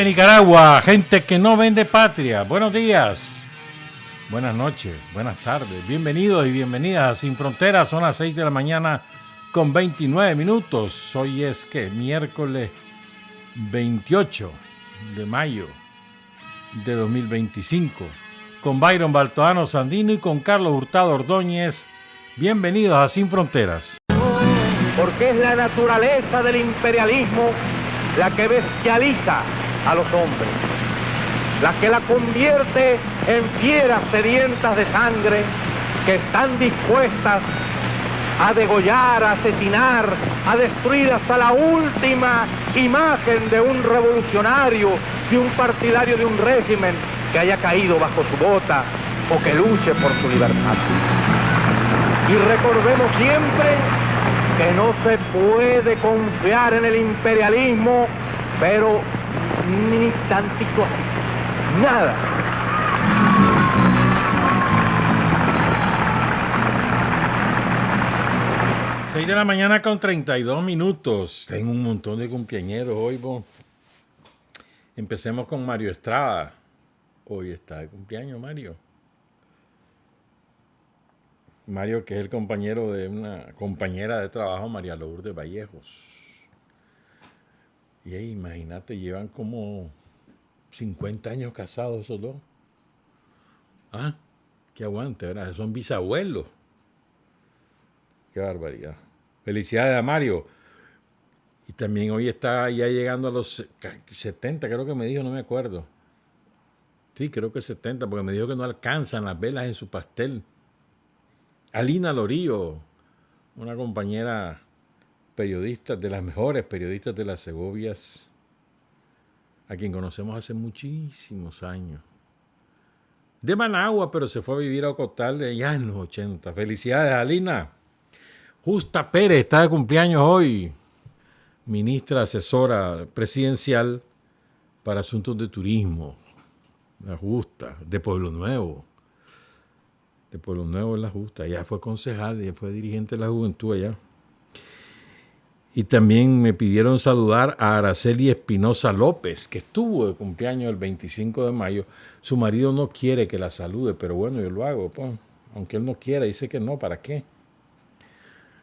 de Nicaragua, gente que no vende patria. Buenos días, buenas noches, buenas tardes. Bienvenidos y bienvenidas a Sin Fronteras. Son las 6 de la mañana con 29 minutos. Hoy es que miércoles 28 de mayo de 2025. Con Byron Baltoano Sandino y con Carlos Hurtado Ordóñez. Bienvenidos a Sin Fronteras. Porque es la naturaleza del imperialismo la que bestializa a los hombres, la que la convierte en fieras sedientas de sangre que están dispuestas a degollar, a asesinar, a destruir hasta la última imagen de un revolucionario, de un partidario de un régimen que haya caído bajo su bota o que luche por su libertad. Y recordemos siempre que no se puede confiar en el imperialismo, pero ni tantito así, nada. Seis de la mañana con 32 minutos. Tengo un montón de cumpleañeros hoy, bo. Empecemos con Mario Estrada. Hoy está de cumpleaños Mario. Mario, que es el compañero de una compañera de trabajo, María Lourdes Vallejos. Y ahí, imagínate, llevan como 50 años casados esos dos. Ah, qué aguante, ¿verdad? Son bisabuelos. Qué barbaridad. Felicidades a Mario. Y también hoy está ya llegando a los 70, creo que me dijo, no me acuerdo. Sí, creo que 70, porque me dijo que no alcanzan las velas en su pastel. Alina Lorillo, una compañera periodista, de las mejores periodistas de las Segovias, a quien conocemos hace muchísimos años. De Managua, pero se fue a vivir a Ocotal ya en los 80. Felicidades, Alina. Justa Pérez está de cumpleaños hoy, ministra asesora presidencial para asuntos de turismo. La Justa, de Pueblo Nuevo. De Pueblo Nuevo es la Justa. Ella fue concejal, ella fue dirigente de la juventud allá. Y también me pidieron saludar a Araceli Espinosa López, que estuvo de cumpleaños el 25 de mayo. Su marido no quiere que la salude, pero bueno, yo lo hago, pues. Aunque él no quiera, dice que no, ¿para qué?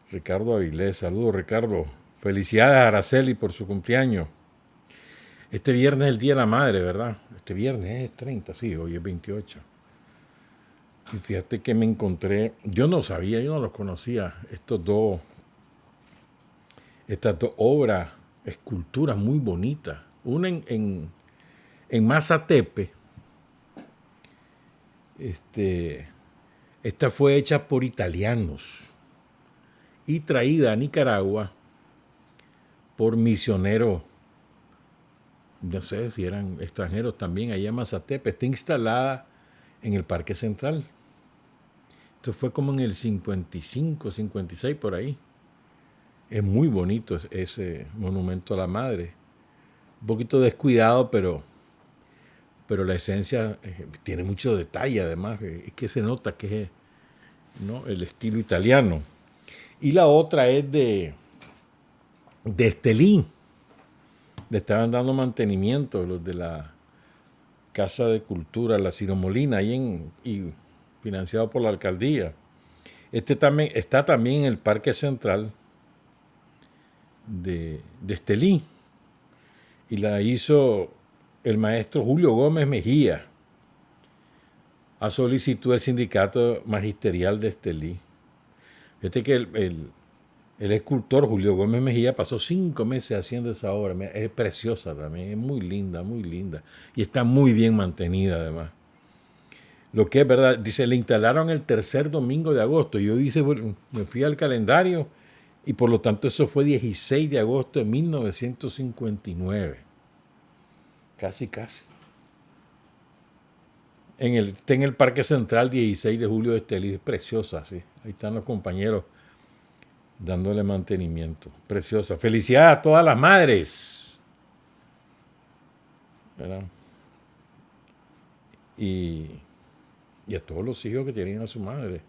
Ricardo Avilés, saludos Ricardo. Felicidades a Araceli por su cumpleaños. Este viernes es el Día de la Madre, ¿verdad? Este viernes es 30, sí, hoy es 28. Y fíjate que me encontré, yo no sabía, yo no los conocía, estas dos obras, esculturas muy bonitas. Una en Mazatepe. Esta fue hecha por italianos y traída a Nicaragua por misioneros, no sé si eran extranjeros también, allá en Mazatepe. Está instalada en el Parque Central. Esto fue como en el 55, 56 por ahí. Es muy bonito ese monumento a la madre. Un poquito descuidado, pero la esencia tiene mucho detalle además. Es que se nota que es, ¿no?, el estilo italiano. Y la otra es de Estelí. Le estaban dando mantenimiento los de la Casa de Cultura, la Ciro Molina, ahí y financiado por la alcaldía. También está también en el Parque Central de Estelí. Y la hizo el maestro Julio Gómez Mejía a solicitud del Sindicato Magisterial de Estelí. Fíjate que el escultor Julio Gómez Mejía pasó 5 meses haciendo esa obra. Es preciosa también, es muy linda, muy linda. Y está muy bien mantenida además. Lo que es verdad, dice, le instalaron el tercer domingo de agosto. Yo me fui al calendario y por lo tanto eso fue 16 de agosto de 1959. Casi. Está en el Parque Central 16 de julio de Estelí. Es preciosa, sí. Ahí están los compañeros dándole mantenimiento. Preciosa. Felicidades a todas las madres, ¿verdad? Y a todos los hijos que tienen a su madre.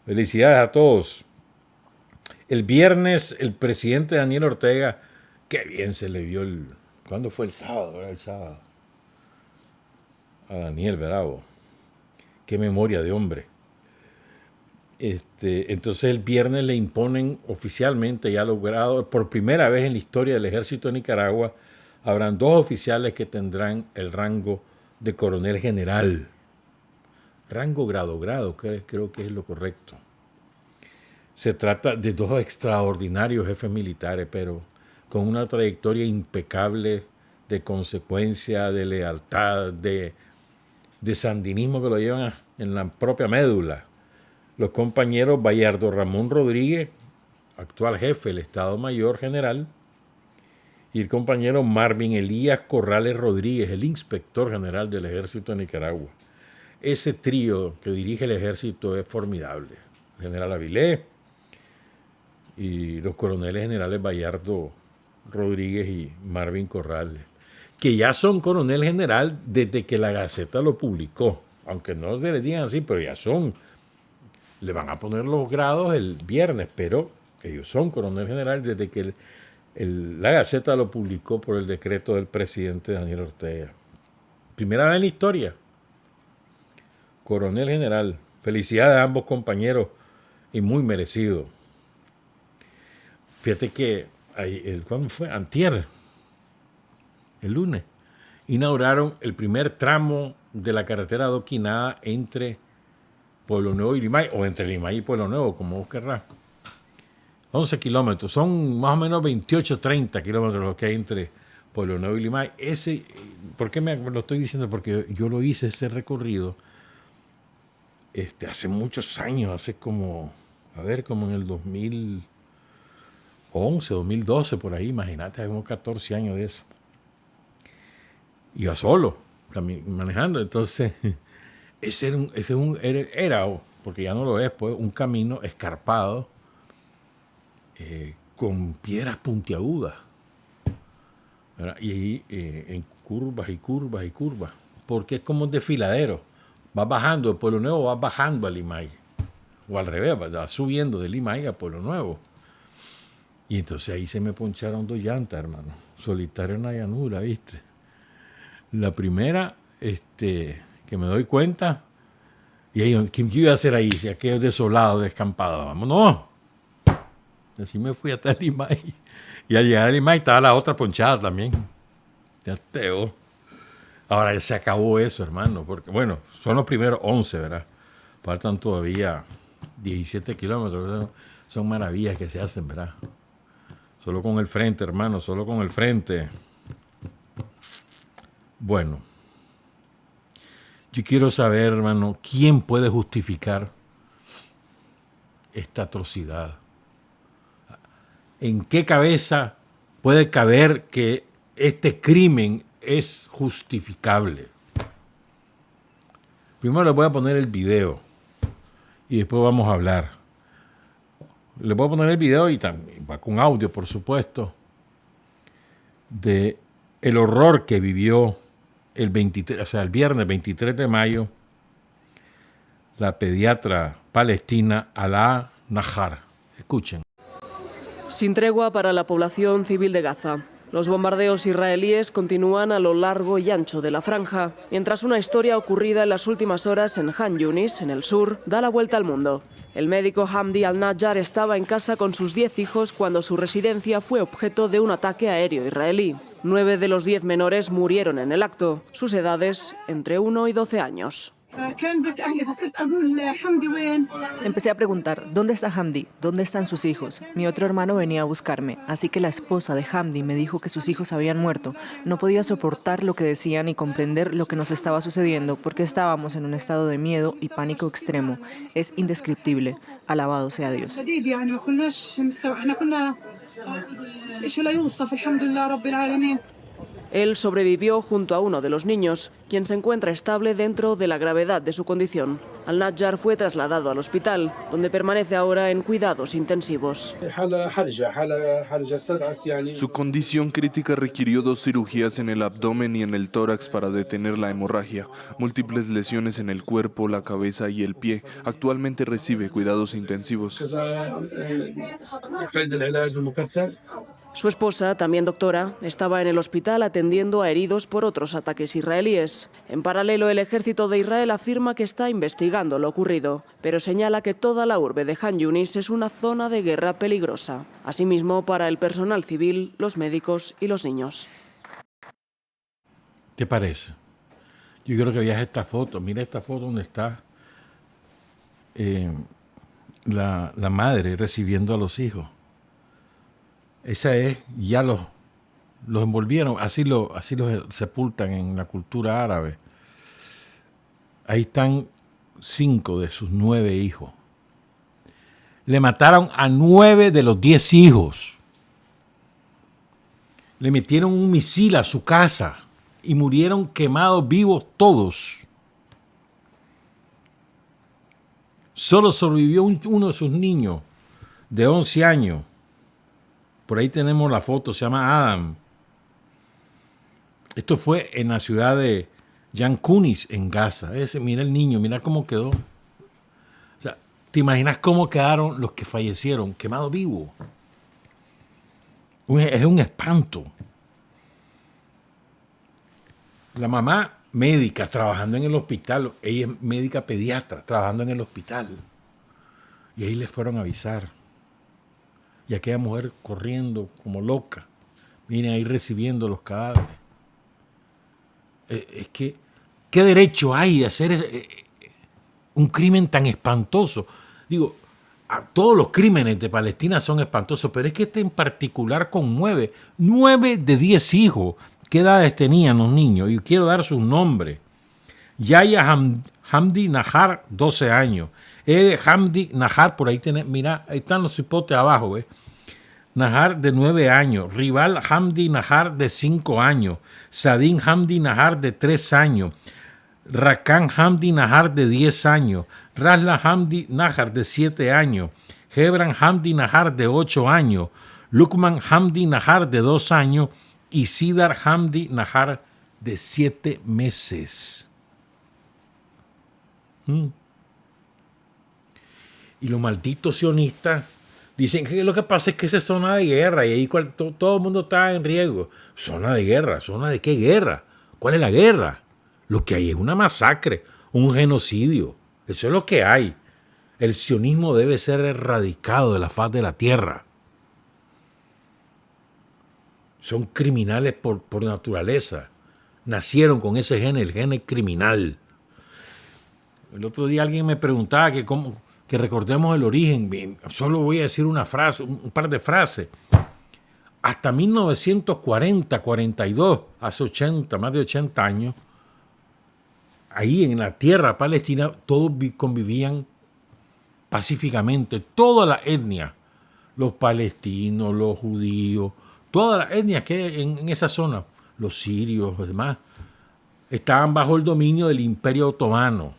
Felicidades a todos. El viernes el presidente Daniel Ortega, qué bien se le vio ¿Cuándo fue el sábado? Era el sábado. A Daniel Bravo. Qué memoria de hombre. Entonces el viernes le imponen oficialmente, ya logrado, por primera vez en la historia del ejército de Nicaragua, habrán 2 oficiales que tendrán el rango de coronel general. Rango grado, creo que es lo correcto. Se trata de 2 extraordinarios jefes militares, pero con una trayectoria impecable de consecuencia, de lealtad, de sandinismo que lo llevan en la propia médula. Los compañeros Bayardo Ramón Rodríguez, actual jefe del Estado Mayor General, y el compañero Marvin Elías Corrales Rodríguez, el inspector general del Ejército de Nicaragua. Ese trío que dirige el ejército es formidable. El general Avilés y los coroneles generales Bayardo Rodríguez y Marvin Corrales, que ya son coronel general desde que la Gaceta lo publicó. Aunque no se les digan así, pero ya son. Le van a poner los grados el viernes, pero ellos son coronel general desde que la Gaceta lo publicó por el decreto del presidente Daniel Ortega. Primera vez en la historia. Coronel general. Felicidades a ambos compañeros y muy merecido. Fíjate que ¿cuándo fue? Antier, el lunes, inauguraron el primer tramo de la carretera adoquinada entre Pueblo Nuevo y Limay, o entre Limay y Pueblo Nuevo, como vos querrás. 11 kilómetros, son más o menos 28, 30 kilómetros los que hay entre Pueblo Nuevo y Limay. ¿Por qué me lo estoy diciendo? Porque yo lo hice ese recorrido hace muchos años, hace como en el 2011, 2012, por ahí, imagínate, hace unos 14 años de eso. Iba solo, manejando, entonces era, porque ya no lo es, pues, un camino escarpado con piedras puntiagudas, ¿verdad? Y ahí en curvas y curvas y curvas, porque es como un desfiladero. Vas bajando de Pueblo Nuevo, vas bajando a Limay, o al revés, vas subiendo de Limay a Pueblo Nuevo. Y entonces ahí se me poncharon 2 llantas, hermano, solitario en la llanura, ¿viste? La primera, que me doy cuenta, y ahí, ¿qué iba a hacer ahí? Si aquello es desolado, descampado, vámonos. Así me fui hasta Limay. Y al llegar a Limay estaba la otra ponchada también. Ya teo. Ahora ya se acabó eso, hermano, porque, bueno, son los primeros 11, ¿verdad? Faltan todavía 17 kilómetros, ¿verdad? Son maravillas que se hacen, ¿verdad? Solo con el frente, hermano, solo con el frente. Bueno, yo quiero saber, hermano, ¿quién puede justificar esta atrocidad? ¿En qué cabeza puede caber que este crimen es justificable? Primero les voy a poner el video y después vamos a hablar. Les voy a poner el video y también va con audio, por supuesto, de el horror que vivió el viernes 23 de mayo la pediatra palestina Alaa Nahar. Escuchen. Sin tregua para la población civil de Gaza. Los bombardeos israelíes continúan a lo largo y ancho de la franja, mientras una historia ocurrida en las últimas horas en Han Yunis, en el sur, da la vuelta al mundo. El médico Hamdi al-Najjar estaba en casa con sus 10 hijos cuando su residencia fue objeto de un ataque aéreo israelí. 9 de los 10 menores murieron en el acto, sus edades entre 1 y 12 años. Empecé a preguntar, ¿dónde está Hamdi? ¿Dónde están sus hijos? Mi otro hermano venía a buscarme, así que la esposa de Hamdi me dijo que sus hijos habían muerto. No podía soportar lo que decían y comprender lo que nos estaba sucediendo porque estábamos en un estado de miedo y pánico extremo. Es indescriptible. Alabado sea Dios. Él sobrevivió junto a uno de los niños, quien se encuentra estable dentro de la gravedad de su condición. Al-Najjar fue trasladado al hospital, donde permanece ahora en cuidados intensivos. Su condición crítica requirió 2 cirugías en el abdomen y en el tórax para detener la hemorragia, múltiples lesiones en el cuerpo, la cabeza y el pie. Actualmente recibe cuidados intensivos. Su esposa, también doctora, estaba en el hospital atendiendo a heridos por otros ataques israelíes. En paralelo, el ejército de Israel afirma que está investigando lo ocurrido, pero señala que toda la urbe de Han Yunis es una zona de guerra peligrosa. Asimismo, para el personal civil, los médicos y los niños. ¿Te parece? Yo quiero que veas esta foto. Mira esta foto donde está la madre recibiendo a los hijos. Esa es, ya los envolvieron, así los sepultan en la cultura árabe. Ahí están 5 de sus 9 hijos. Le mataron a 9 de los 10 hijos. Le metieron un misil a su casa y murieron quemados vivos todos. Solo sobrevivió uno de sus niños de 11 años. Por ahí tenemos la foto, se llama Adam. Esto fue en la ciudad de Khan Yunis, en Gaza. Mira el niño, mira cómo quedó. O sea, ¿te imaginas cómo quedaron los que fallecieron? Quemados vivos. Es un espanto. La mamá médica trabajando en el hospital, ella es médica pediatra trabajando en el hospital. Y ahí les fueron a avisar. Y aquella mujer corriendo como loca. Miren ahí recibiendo los cadáveres. Es que, ¿qué derecho hay de hacer un crimen tan espantoso? Digo, todos los crímenes de Palestina son espantosos, pero es que este en particular conmueve. 9 de 10 hijos. ¿Qué edades tenían los niños? Y quiero dar sus nombres. Yaya Hamdi Nahar, 12 años. Hamdi Nahar, por ahí tenés, mira, ahí están los hipotes abajo, ¿ves? Nahar, de 9 años. Rival Hamdi Nahar, de 5 años. Sadin Hamdi Nahar, de 3 años. Rakan Hamdi Nahar, de 10 años. Rasla Hamdi Nahar, de 7 años. Hebran Hamdi Nahar, de 8 años. Lukman Hamdi Nahar, de 2 años. Y Sidar Hamdi Nahar, de 7 meses. Y los malditos sionistas dicen que lo que pasa es que esa es zona de guerra y ahí todo el mundo está en riesgo. Zona de guerra, ¿zona de qué guerra? ¿Cuál es la guerra? Lo que hay es una masacre, un genocidio. Eso es lo que hay. El sionismo debe ser erradicado de la faz de la tierra. Son criminales por naturaleza. Nacieron con ese gen, el gen criminal. El otro día alguien me preguntaba que recordemos el origen. Solo voy a decir una frase, un par de frases. Hasta 1940, 42, hace 80, más de 80 años, ahí en la tierra palestina, todos convivían pacíficamente, toda la etnia, los palestinos, los judíos, todas las etnias que hay en esa zona, los sirios, los demás, estaban bajo el dominio del Imperio Otomano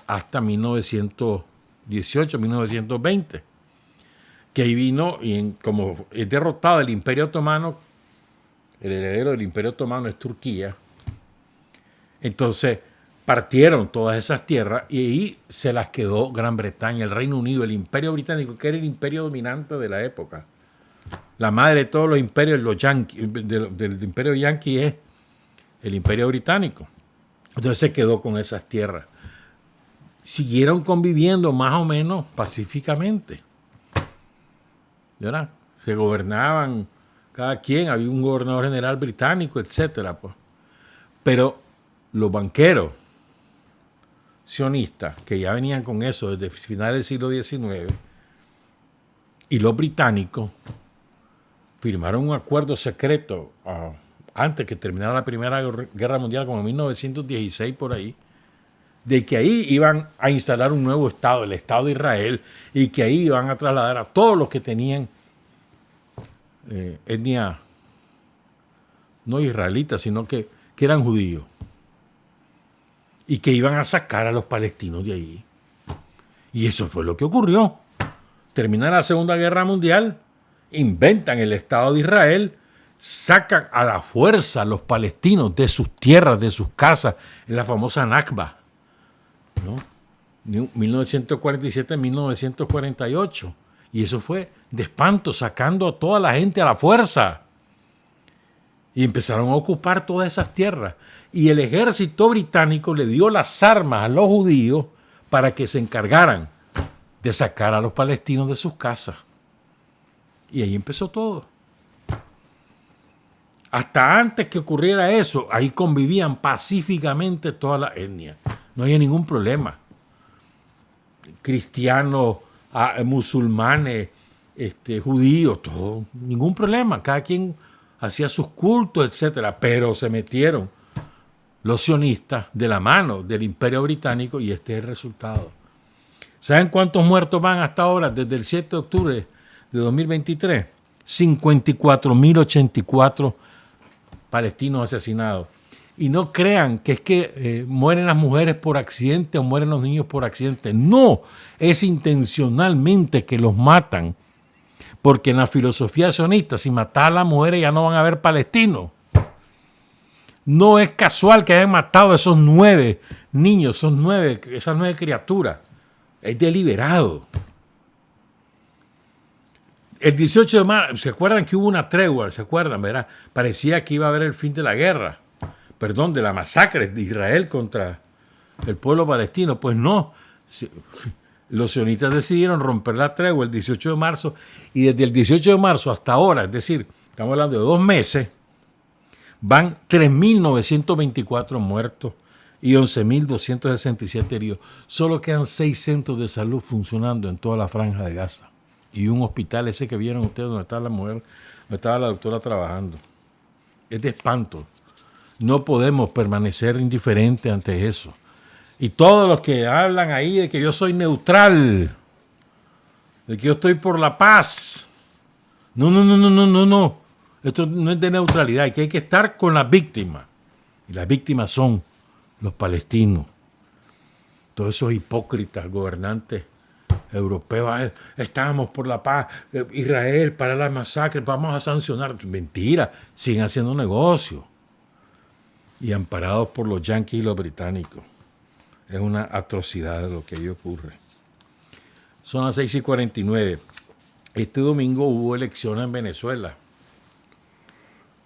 hasta 1918, 1920, que ahí vino, y como es derrotado el Imperio Otomano, el heredero del Imperio Otomano es Turquía, entonces partieron todas esas tierras y ahí se las quedó Gran Bretaña, el Reino Unido, el Imperio Británico, que era el imperio dominante de la época. La madre de todos los imperios, los yanquis, del imperio yanqui es el Imperio Británico. Entonces se quedó con esas tierras. Siguieron conviviendo más o menos pacíficamente. ¿Verdad? Se gobernaban cada quien, había un gobernador general británico, etcétera, pues. Pero los banqueros sionistas, que ya venían con eso desde finales del siglo XIX, y los británicos firmaron un acuerdo secreto antes que terminara la Primera Guerra Mundial, como en 1916 por ahí, de que ahí iban a instalar un nuevo Estado, el Estado de Israel, y que ahí iban a trasladar a todos los que tenían etnia no israelita, sino que eran judíos, y que iban a sacar a los palestinos de allí. Y eso fue lo que ocurrió. Termina la Segunda Guerra Mundial, inventan el Estado de Israel, sacan a la fuerza a los palestinos de sus tierras, de sus casas, en la famosa Nakba, ¿no? 1947-1948. Y eso fue de espanto, sacando a toda la gente a la fuerza. Y empezaron a ocupar todas esas tierras. Y el ejército británico le dio las armas a los judíos para que se encargaran de sacar a los palestinos de sus casas. Y ahí empezó todo. Hasta antes que ocurriera eso, ahí convivían pacíficamente todas las etnias. No había ningún problema. Cristianos, musulmanes, judíos, todo, ningún problema. Cada quien hacía sus cultos, etcétera. Pero se metieron los sionistas de la mano del Imperio Británico y este es el resultado. ¿Saben cuántos muertos van hasta ahora desde el 7 de octubre de 2023? 54.084 palestinos asesinados. Y no crean que es que mueren las mujeres por accidente o mueren los niños por accidente. No, es intencionalmente que los matan. Porque en la filosofía sionista, si matas a las mujeres ya no van a haber palestinos. No es casual que hayan matado a esos 9 niños, esas 9 criaturas. Es deliberado. El 18 de marzo, ¿se acuerdan que hubo una tregua? ¿Se acuerdan, verdad? Parecía que iba a haber el fin de la guerra. Perdón, de la masacre de Israel contra el pueblo palestino. Pues no. Los sionistas decidieron romper la tregua el 18 de marzo y desde el 18 de marzo hasta ahora, es decir, estamos hablando de 2 meses, van 3.924 muertos y 11.267 heridos. Solo quedan 6 centros de salud funcionando en toda la franja de Gaza. Y un hospital, ese que vieron ustedes, donde estaba la mujer, donde estaba la doctora trabajando. Es de espanto. No podemos permanecer indiferentes ante eso. Y todos los que hablan ahí de que yo soy neutral, de que yo estoy por la paz. No. Esto no es de neutralidad, que hay que estar con las víctimas. Y las víctimas son los palestinos. Todos esos hipócritas gobernantes europeos. Estábamos por la paz. Israel, para la masacre, vamos a sancionar. Mentira, siguen haciendo negocio. Y amparados por los yanquis y los británicos. Es una atrocidad lo que ahí ocurre. Son las 6:49. Este domingo hubo elecciones en Venezuela.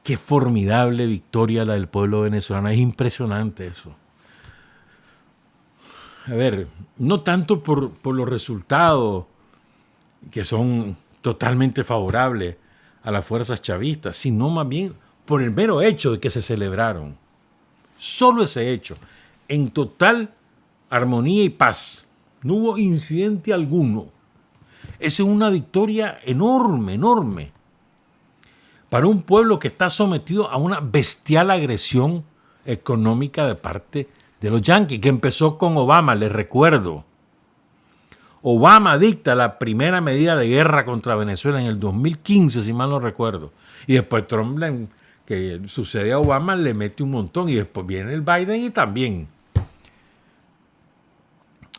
Qué formidable victoria la del pueblo venezolano. Es impresionante eso. A ver, no tanto por los resultados que son totalmente favorables a las fuerzas chavistas, sino más bien por el mero hecho de que se celebraron. Solo ese hecho, en total armonía y paz. No hubo incidente alguno. Esa es una victoria enorme, enorme. Para un pueblo que está sometido a una bestial agresión económica de parte de los yanquis, que empezó con Obama, les recuerdo. Obama dicta la primera medida de guerra contra Venezuela en el 2015, si mal no recuerdo. Y después Trump, que sucede a Obama, le mete un montón. Y después viene el Biden y también.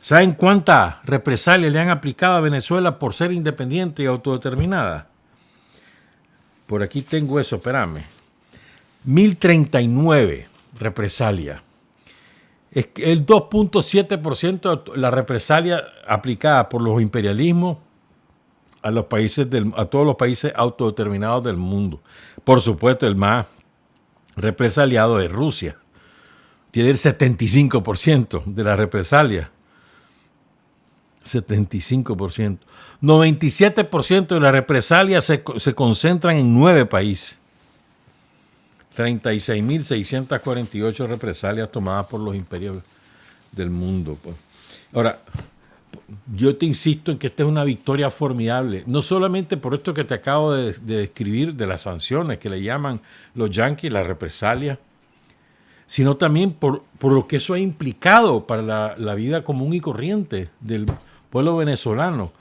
¿Saben cuántas represalias le han aplicado a Venezuela por ser independiente y autodeterminada? Por aquí tengo eso, espérame. 1.039 represalias. Es el 2.7% de la represalia aplicada por los imperialismos a todos los países autodeterminados del mundo. Por supuesto, el más represaliado es Rusia. Tiene el 75% de la represalia. 75%. 97% de las represalias se concentran en 9 países. 36.648 represalias tomadas por los imperios del mundo. Pues. Ahora, yo te insisto en que esta es una victoria formidable, no solamente por esto que te acabo de describir de las sanciones que le llaman los yanquis, la represalia, sino también por lo que eso ha implicado para la vida común y corriente del pueblo venezolano.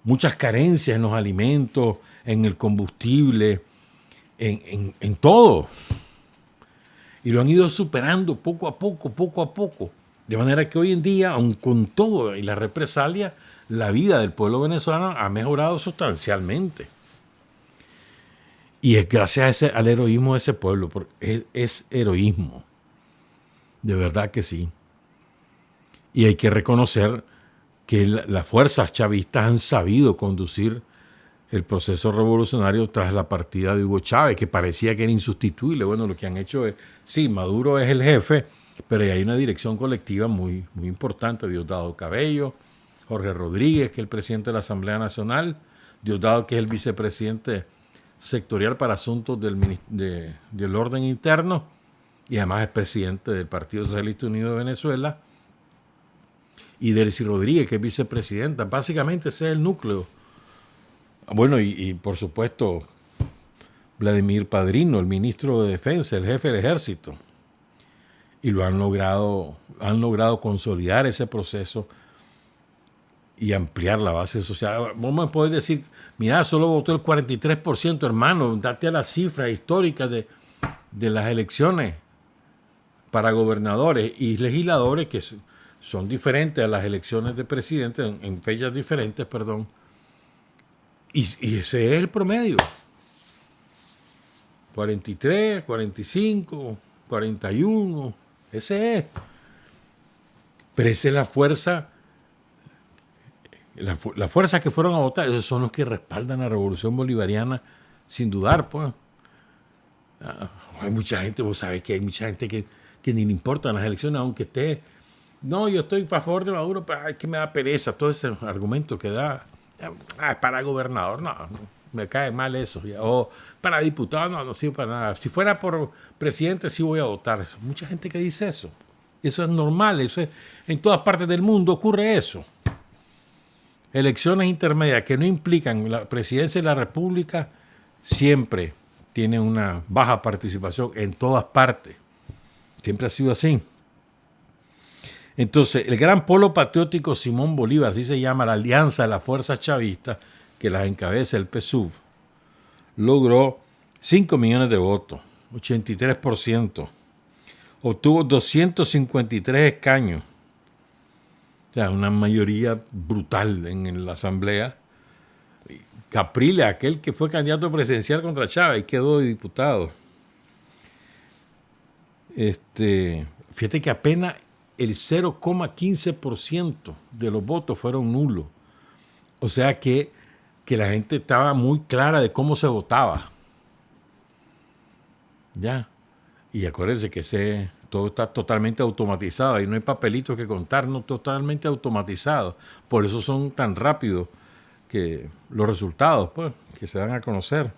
Muchas carencias en los alimentos, en el combustible, en todo. Y lo han ido superando poco a poco. De manera que hoy en día, aun con todo y la represalia, la vida del pueblo venezolano ha mejorado sustancialmente. Y es gracias al heroísmo de ese pueblo, porque es heroísmo. De verdad que sí. Y hay que reconocer que las fuerzas chavistas han sabido conducir el proceso revolucionario tras la partida de Hugo Chávez, que parecía que era insustituible. Bueno, lo que han hecho es, sí, Maduro es el jefe, pero hay una dirección colectiva muy, muy importante. Diosdado Cabello, Jorge Rodríguez, que es el presidente de la Asamblea Nacional, Diosdado, que es el vicepresidente sectorial para asuntos del orden interno, y además es presidente del Partido Socialista Unido de Venezuela, y Delcy Rodríguez, que es vicepresidenta. Básicamente ese es el núcleo. Bueno, y por supuesto Vladimir Padrino, el ministro de Defensa, el jefe del ejército. Y lo han logrado consolidar ese proceso y ampliar la base social. Vos me podés decir, mira, solo votó el 43%, hermano, date a las cifras históricas de las elecciones para gobernadores y legisladores, que son diferentes a las elecciones de presidente, en fechas diferentes, perdón. Y ese es el promedio. 43, 45, 41, ese es. Pero esa es la fuerza. Las fuerzas que fueron a votar, esos son los que respaldan la revolución bolivariana, sin dudar, pues. Hay mucha gente, vos sabés que hay mucha gente que ni le importan las elecciones, aunque esté, no, yo estoy a favor de Maduro, pero es que me da pereza, todo ese argumento que da, para gobernador, no, me cae mal eso, o para diputado, no sirve para nada, si fuera por presidente sí voy a votar. Mucha gente que dice eso es normal, en todas partes del mundo ocurre eso. Elecciones intermedias que no implican la presidencia de la República siempre tienen una baja participación en todas partes. Siempre ha sido así. Entonces, el gran polo patriótico Simón Bolívar, así se llama la Alianza de las Fuerzas Chavistas, que las encabeza el PSUV, logró 5 millones de votos, 83%. Obtuvo 253 escaños. O sea, una mayoría brutal en la Asamblea. Capriles, aquel que fue candidato presidencial contra Chávez, quedó diputado. Fíjate que apenas el 0,15% de los votos fueron nulos. O sea que la gente estaba muy clara de cómo se votaba. Ya. Y acuérdense que todo está totalmente automatizado. Y no hay papelitos que contar, no, totalmente automatizado. Por eso son tan rápidos que los resultados, pues, que se dan a conocer.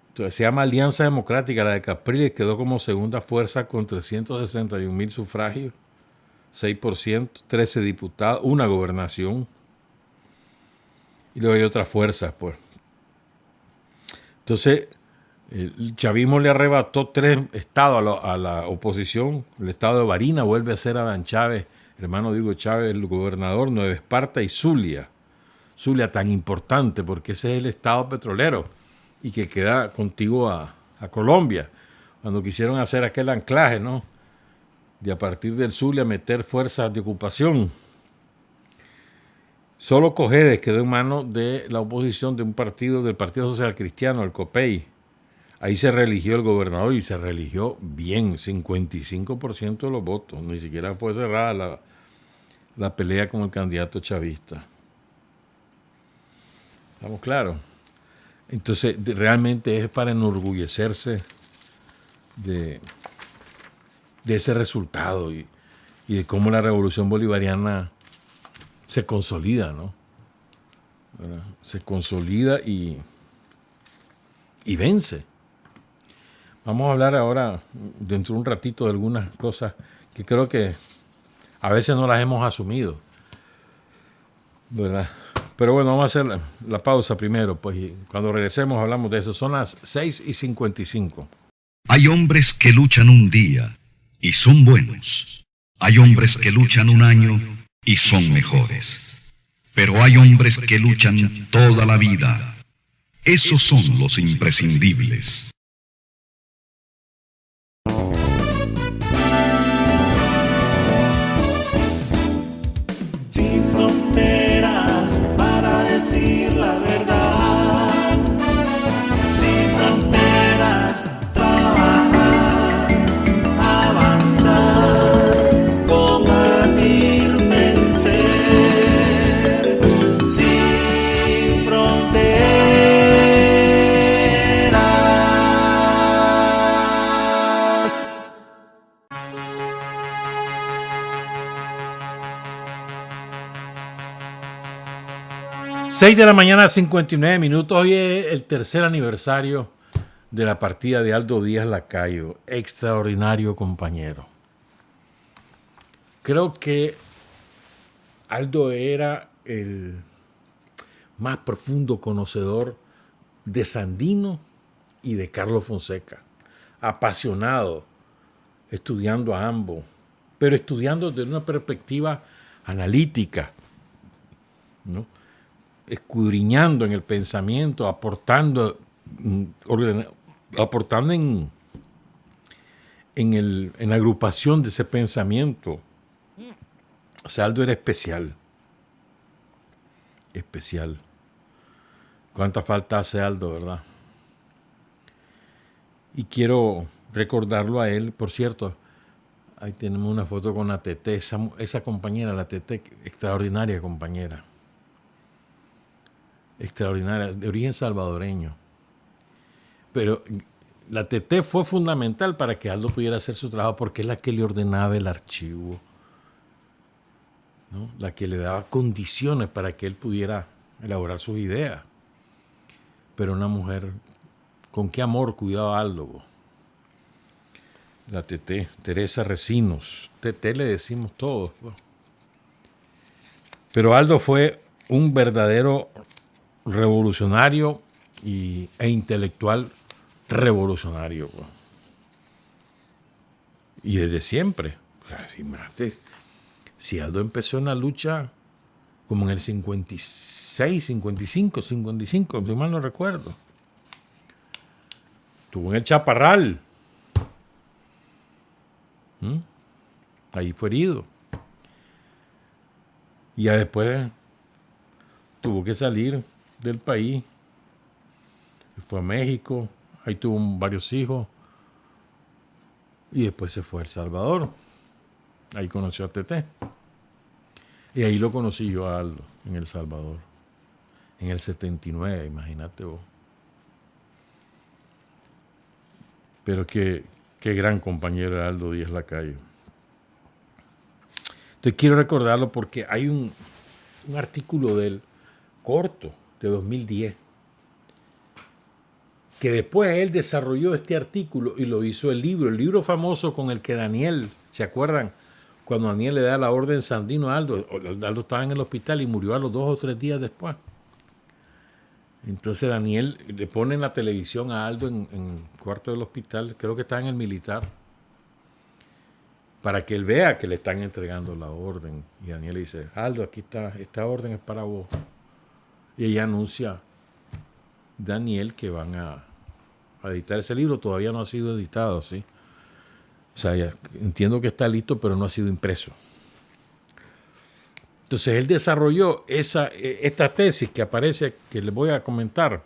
Entonces, se llama Alianza Democrática. La de Capriles quedó como segunda fuerza con 361,000 sufragios, 6%, 13 diputados, una gobernación. Y luego hay otras fuerzas, pues. Entonces, el chavismo le arrebató 3 estados a la oposición. El estado de Barinas vuelve a ser Adán Chávez, hermano de Hugo Chávez, el gobernador, Nueva Esparta y Zulia. Zulia tan importante porque ese es el estado petrolero y que queda contiguo a Colombia. Cuando quisieron hacer aquel anclaje, ¿no? De a partir del Zulia meter fuerzas de ocupación. Solo Cojedes quedó en manos de la oposición de un partido, del Partido Social Cristiano, el COPEI. Ahí se reeligió el gobernador y se reeligió bien, 55% de los votos. Ni siquiera fue cerrada la pelea con el candidato chavista. ¿Estamos claros? Entonces, realmente es para enorgullecerse de ese resultado y de cómo la revolución bolivariana se consolida, ¿no? ¿Verdad? Se consolida y vence. Vamos a hablar ahora, dentro de un ratito, de algunas cosas que creo que a veces no las hemos asumido, ¿verdad? Pero bueno, vamos a hacer la pausa primero, pues, y cuando regresemos hablamos de eso. Son las 6:55. Hay hombres que luchan un día y son buenos. Hay hombres que luchan un año y son mejores. Pero hay hombres que luchan toda la vida. Esos son los imprescindibles. Sin fronteras para decir la verdad. Sin fronteras, trabajar, avanzar, combatir, vencer. Sin 6 de la mañana, 59 minutos. Hoy es el tercer aniversario de la partida de Aldo Díaz Lacayo. Extraordinario compañero. Creo que Aldo era el más profundo conocedor de Sandino y de Carlos Fonseca. Apasionado, estudiando a ambos, pero estudiando desde una perspectiva analítica, ¿no? Escudriñando en el pensamiento, aportando en la agrupación de ese pensamiento. O sea, Aldo era especial. Especial. Cuánta falta hace Aldo, ¿verdad? Y quiero recordarlo a él. Por cierto, ahí tenemos una foto con la Tete, esa compañera, la Tete, extraordinaria compañera. Extraordinaria, de origen salvadoreño. Pero la Tete fue fundamental para que Aldo pudiera hacer su trabajo porque es la que le ordenaba el archivo, ¿no? La que le daba condiciones para que él pudiera elaborar sus ideas. Pero una mujer, con qué amor cuidaba a Aldo. La Tete, Teresa Recinos. Tete le decimos todos. Pero Aldo fue un verdadero revolucionario e intelectual revolucionario. Y desde siempre. Si Aldo empezó en la lucha como en el 56, 55, si mal no recuerdo. Estuvo en el Chaparral. Ahí fue herido. Y ya después tuvo que salir del país. Fue a México. Ahí tuvo varios hijos. Y después se fue a El Salvador. Ahí conoció a Tete. Y ahí lo conocí yo a Aldo, en El Salvador. En el 79, imagínate vos. Pero qué gran compañero era Aldo Díaz Lacayo. Entonces quiero recordarlo porque hay un artículo de él corto, de 2010, que después él desarrolló este artículo y lo hizo el libro famoso con el que Daniel, ¿se acuerdan? Cuando Daniel le da la orden Sandino a Aldo, Aldo estaba en el hospital y murió a los 2 o 3 días después. Entonces Daniel le pone en la televisión a Aldo en el cuarto del hospital, creo que está en el militar, para que él vea que le están entregando la orden. Y Daniel le dice, Aldo, aquí está, esta orden es para vos. Y ella anuncia, Daniel, que van a editar ese libro. Todavía no ha sido editado, ¿sí? O sea, ya, entiendo que está listo, pero no ha sido impreso. Entonces él desarrolló esta tesis que aparece, que les voy a comentar,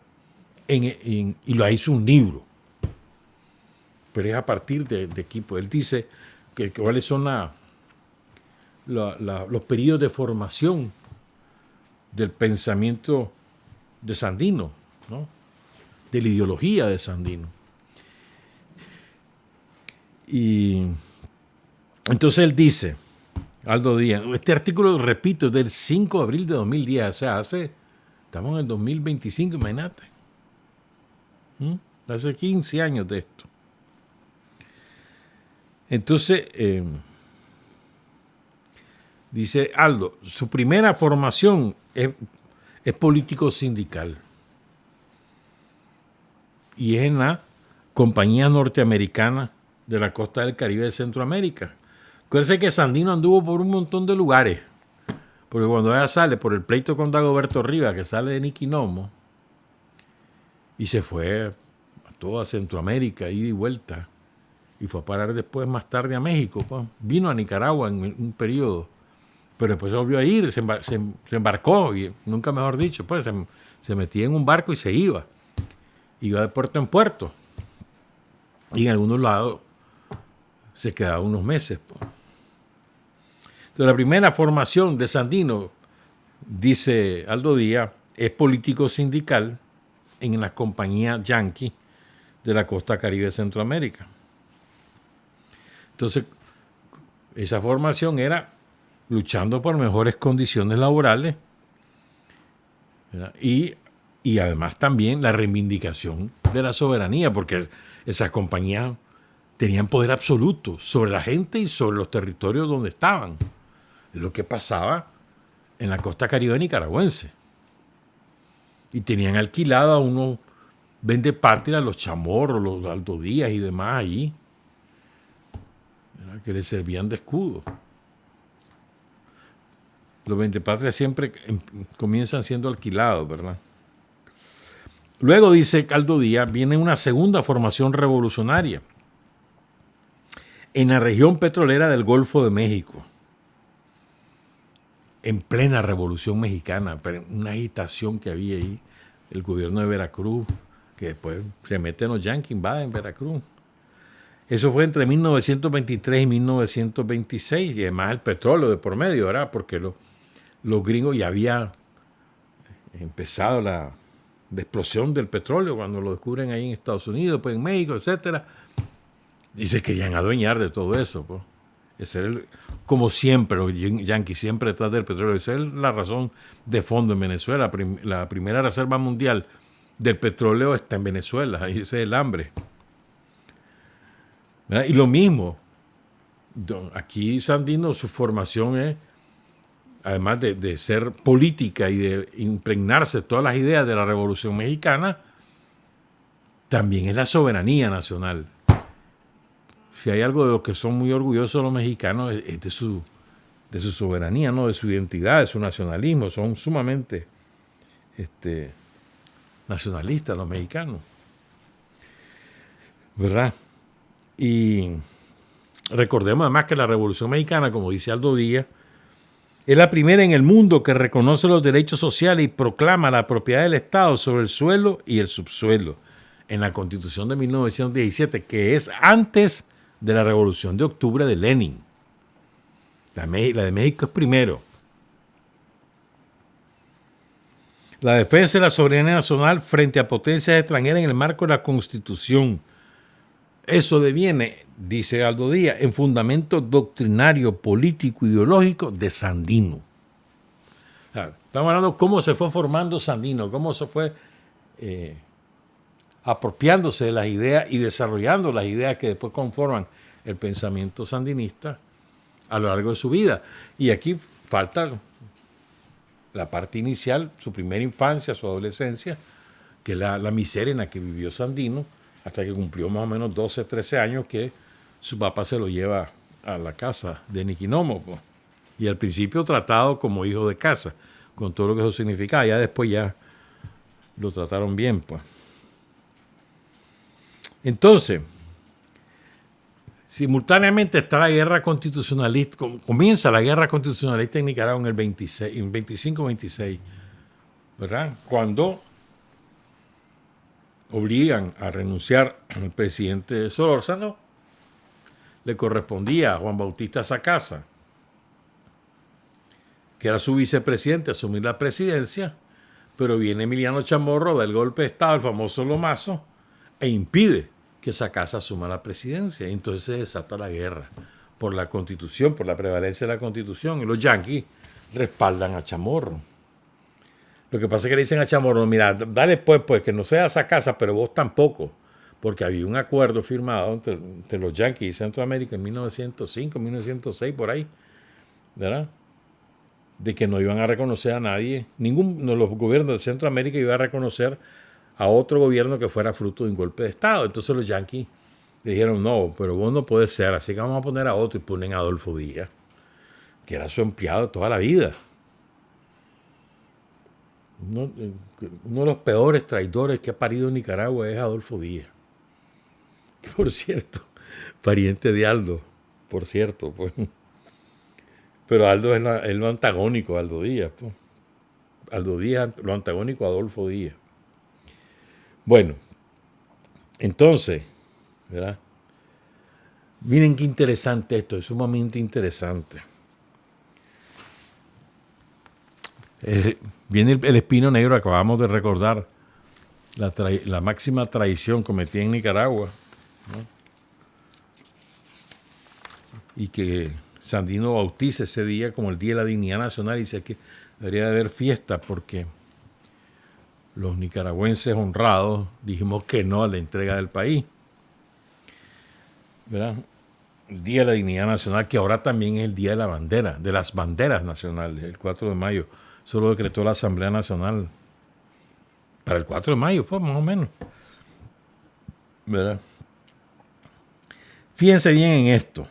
y lo hizo un libro. Pero es a partir de equipo. Él dice que cuáles son los periodos de formación del pensamiento de Sandino, ¿no? De la ideología de Sandino. Y entonces él dice, Aldo Díaz, este artículo, repito, es del 5 de abril de 2010, o sea, estamos en el 2025, imagínate. Hace 15 años de esto. Entonces, dice Aldo, su primera formación es político sindical. Y es en la Compañía Norteamericana de la Costa del Caribe de Centroamérica. Acuérdense que Sandino anduvo por un montón de lugares. Porque cuando ella sale por el pleito con Dagoberto Rivas, que sale de Niquinomo, y se fue a toda Centroamérica, ida y vuelta, y fue a parar después, más tarde, a México. Pues. Vino a Nicaragua en un periodo, pero después se volvió a ir, se embarcó, y nunca mejor dicho, pues se metía en un barco y se iba. Iba de puerto en puerto. Y en algunos lados se quedaba unos meses. Pues. Entonces, la primera formación de Sandino, dice Aldo Díaz, es político sindical en la compañía Yankee de la costa caribe de Centroamérica. Entonces, esa formación era luchando por mejores condiciones laborales ¿verdad? Y además también la reivindicación de la soberanía, porque esas compañías tenían poder absoluto sobre la gente y sobre los territorios donde estaban. Es lo que pasaba en la costa caribe nicaragüense. Y tenían alquilado a unos vendepatrias, los Chamorros, los Aldo Díaz y demás allí, ¿verdad? Que les servían de escudo. Los vendepatrias siempre comienzan siendo alquilados, ¿verdad? Luego, dice Aldo Díaz, viene una segunda formación revolucionaria en la región petrolera del Golfo de México, en plena Revolución Mexicana, una agitación que había ahí, el gobierno de Veracruz, que después se meten los yanquis, invaden Veracruz. Eso fue entre 1923 y 1926, y además el petróleo de por medio, ¿verdad? Porque los gringos ya había empezado la explosión del petróleo cuando lo descubren ahí en Estados Unidos, pues en México, etcétera, y se querían adueñar de todo eso, pues. Ese era como siempre, los yanquis siempre detrás del petróleo. Esa es la razón de fondo en Venezuela. La primera reserva mundial del petróleo está en Venezuela, ahí ese es el hambre, ¿verdad? Y lo mismo, aquí Sandino, su formación es, además de ser política y de impregnarse de todas las ideas de la Revolución Mexicana, también es la soberanía nacional. Si hay algo de lo que son muy orgullosos los mexicanos es de su soberanía, ¿no? De su identidad, de su nacionalismo. Son sumamente nacionalistas los mexicanos, ¿verdad? Y recordemos además que la Revolución Mexicana, como dice Aldo Díaz, es la primera en el mundo que reconoce los derechos sociales y proclama la propiedad del Estado sobre el suelo y el subsuelo en la Constitución de 1917, que es antes de la Revolución de Octubre de Lenin. La de México es primero. La defensa de la soberanía nacional frente a potencias extranjeras en el marco de la Constitución. Eso deviene, dice Aldo Díaz, en fundamento doctrinario, político, ideológico de Sandino. O sea, estamos hablando de cómo se fue formando Sandino, cómo se fue apropiándose de las ideas y desarrollando las ideas que después conforman el pensamiento sandinista a lo largo de su vida. Y aquí falta la parte inicial, su primera infancia, su adolescencia, que es la miseria en la que vivió Sandino, hasta que cumplió más o menos 12, 13 años, que su papá se lo lleva a la casa de Niquinomo, pues. Y al principio tratado como hijo de casa, con todo lo que eso significaba. Ya después ya lo trataron bien, pues. Entonces, simultáneamente está la guerra constitucionalista, comienza la guerra constitucionalista en Nicaragua en el 25-26, ¿verdad? Cuando obligan a renunciar al presidente Solórzano, le correspondía a Juan Bautista Sacasa, que era su vicepresidente, asumir la presidencia, pero viene Emiliano Chamorro, da el golpe de Estado, el famoso Lomazo, e impide que Sacasa asuma la presidencia. Y entonces se desata la guerra por la Constitución, por la prevalencia de la Constitución. Y los yanquis respaldan a Chamorro. Lo que pasa es que le dicen a Chamorro, mira, dale pues que no sea Sacasa, pero vos tampoco. Porque había un acuerdo firmado entre los yanquis y Centroamérica en 1905, 1906, por ahí, ¿verdad? De que no iban a reconocer a nadie, ninguno de los gobiernos de Centroamérica iba a reconocer a otro gobierno que fuera fruto de un golpe de Estado. Entonces los yanquis le dijeron, no, pero vos no podés ser, así que vamos a poner a otro, y ponen a Adolfo Díaz, que era su empleado toda la vida. Uno de los peores traidores que ha parido Nicaragua es Adolfo Díaz. Por cierto, pariente de Aldo, por cierto, pues. Pero Aldo es lo antagónico a Aldo Díaz, pues. Aldo Díaz, lo antagónico a Adolfo Díaz. Bueno, entonces, ¿verdad? Miren qué interesante esto, es sumamente interesante. Viene el Espino Negro, acabamos de recordar la máxima traición cometida en Nicaragua, ¿no? Y que Sandino bautiza ese día como el Día de la Dignidad Nacional y dice que debería de haber fiesta porque los nicaragüenses honrados dijimos que no a la entrega del país. ¿Verdad? El Día de la Dignidad Nacional, que ahora también es el Día de la Bandera, de las banderas nacionales, el 4 de mayo. Eso lo decretó la Asamblea Nacional para el 4 de mayo, fue más o menos. ¿Verdad? Fíjense bien en esto,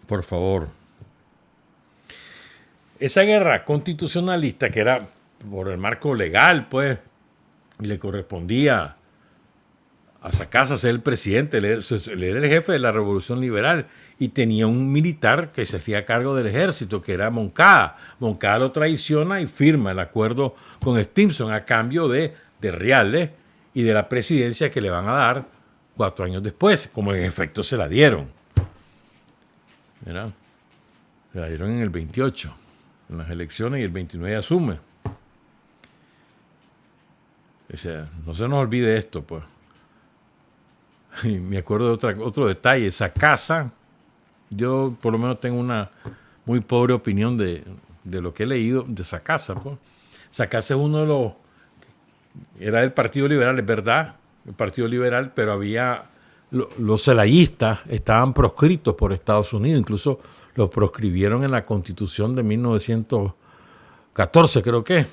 por favor. Esa guerra constitucionalista, que era por el marco legal, pues, y le correspondía a Sacasa ser el presidente, él era el jefe de la Revolución Liberal, y tenía un militar que se hacía cargo del ejército, que era Moncada. Moncada lo traiciona y firma el acuerdo con Stimson a cambio de reales y de la presidencia que le van a dar 4 años después, como en efecto se la dieron. ¿Verdad? Se la dieron en el 28, en las elecciones, y el 29 asume. O sea, no se nos olvide esto, pues. Y me acuerdo de otro detalle. Sacasa, yo por lo menos tengo una muy pobre opinión de lo que he leído de Sacasa. Pues. Sacasa es uno de los... Era del Partido Liberal, es verdad, el Partido Liberal, pero había... Los celayistas estaban proscritos por Estados Unidos, incluso los proscribieron en la Constitución de 1914, creo que.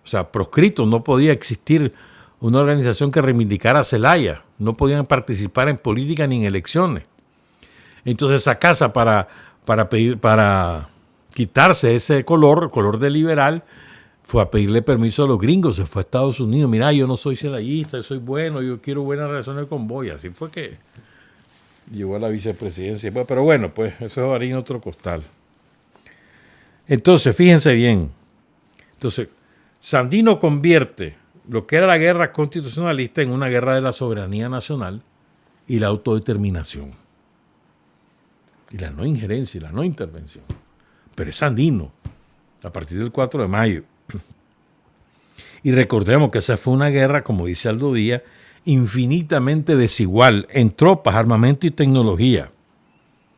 O sea, proscritos, no podía existir una organización que reivindicara a Celaya, no podían participar en política ni en elecciones. Entonces Sacasa para quitarse ese color de liberal, fue a pedirle permiso a los gringos, se fue a Estados Unidos. Mira, yo no soy celayista, yo soy bueno, yo quiero buenas relaciones con Boy. Así fue que llegó a la vicepresidencia. Pero bueno, pues eso es harina otro costal. Entonces, fíjense bien. Entonces, Sandino convierte lo que era la guerra constitucionalista en una guerra de la soberanía nacional y la autodeterminación. Y la no injerencia y la no intervención. Pero es Sandino, a partir del 4 de mayo. Y recordemos que esa fue una guerra, como dice Aldo Díaz, infinitamente desigual en tropas, armamento y tecnología.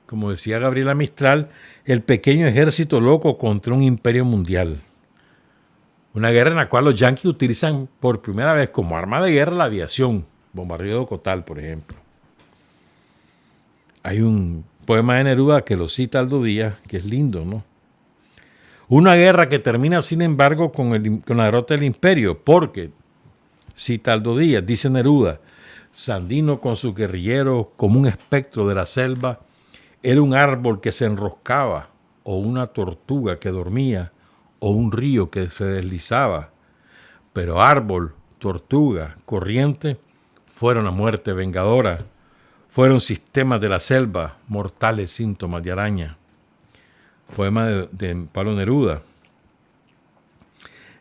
Como decía Gabriela Mistral, el pequeño ejército loco contra un imperio mundial. Una guerra en la cual los yanquis utilizan por primera vez como arma de guerra la aviación, bombardeo de Ocotal, por ejemplo. Hay un poema de Neruda que lo cita Aldo Díaz, que es lindo, ¿no? Una guerra que termina, sin embargo, con la derrota del imperio, porque, cita Aldo Díaz, dice Neruda, Sandino con sus guerrilleros como un espectro de la selva, era un árbol que se enroscaba, o una tortuga que dormía, o un río que se deslizaba. Pero árbol, tortuga, corriente, fueron la muerte vengadora, fueron sistemas de la selva, mortales síntomas de araña. Poema de Pablo Neruda.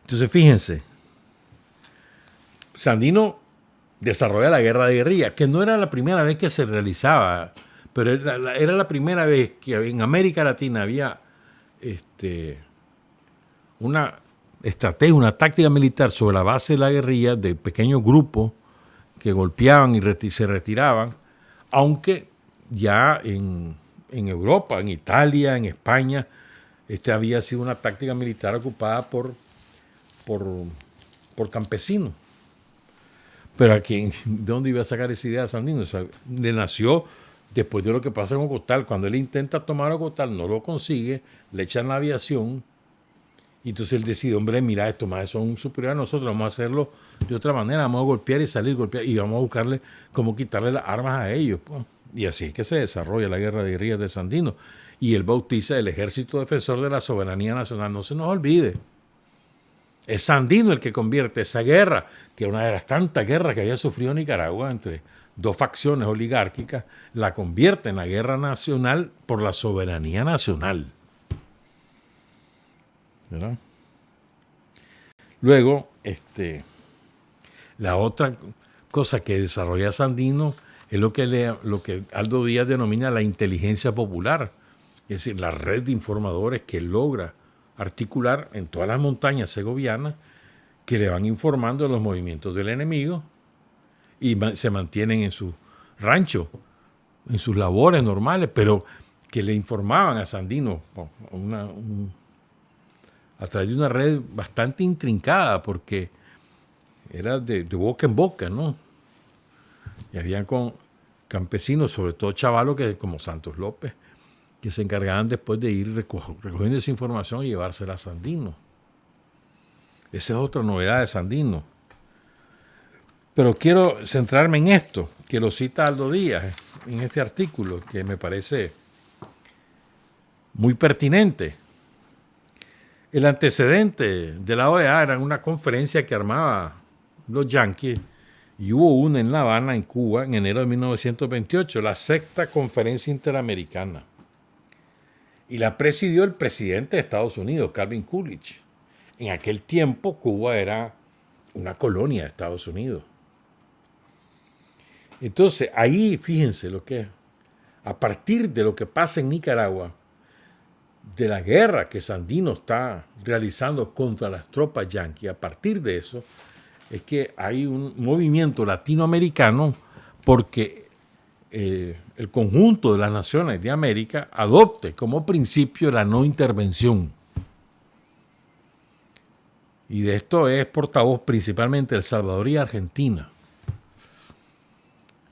Entonces, fíjense, Sandino desarrolla la guerra de guerrilla, que no era la primera vez que se realizaba, pero era la primera vez que en América Latina había una estrategia, una táctica militar sobre la base de la guerrilla de pequeños grupos que golpeaban y se retiraban, aunque ya en Europa, en Italia, en España, había sido una táctica militar ocupada por campesinos. Pero aquí, ¿de dónde iba a sacar esa idea a Sandino? O sea, le nació después de lo que pasa en Ocotal. Cuando él intenta tomar Ocotal, no lo consigue, le echan la aviación, y entonces él decide, hombre, mira, estos más son superiores a nosotros, vamos a hacerlo de otra manera, vamos a golpear y salir, golpear, y vamos a buscarle cómo quitarle las armas a ellos, pues. Y así es que se desarrolla la guerra de guerrillas de Sandino. Y él bautiza el Ejército Defensor de la Soberanía Nacional. No se nos olvide. Es Sandino el que convierte esa guerra, que es una de las tantas guerras que había sufrido Nicaragua entre dos facciones oligárquicas, la convierte en la guerra nacional por la soberanía nacional. ¿Verdad? Luego, la otra cosa que desarrolla Sandino es lo que Aldo Díaz denomina la inteligencia popular, es decir, la red de informadores que logra articular en todas las montañas segovianas, que le van informando de los movimientos del enemigo y se mantienen en su rancho, en sus labores normales, pero que le informaban a Sandino a través de una red bastante intrincada, porque era de boca en boca, ¿no? Y habían con campesinos, sobre todo chavalos como Santos López, que se encargaban después de ir recogiendo esa información y llevársela a Sandino. Esa es otra novedad de Sandino. Pero quiero centrarme en esto, que lo cita Aldo Díaz en este artículo, que me parece muy pertinente. El antecedente de la OEA era una conferencia que armaba los yanquis, y hubo una en La Habana, en Cuba, en enero de 1928, la 6ª Conferencia Interamericana. Y la presidió el presidente de Estados Unidos, Calvin Coolidge. En aquel tiempo, Cuba era una colonia de Estados Unidos. Entonces, ahí, fíjense lo que es. A partir de lo que pasa en Nicaragua, de la guerra que Sandino está realizando contra las tropas yanquis, a partir de eso, es que hay un movimiento latinoamericano porque el conjunto de las naciones de América adopte como principio la no intervención. Y de esto es portavoz principalmente El Salvador y Argentina.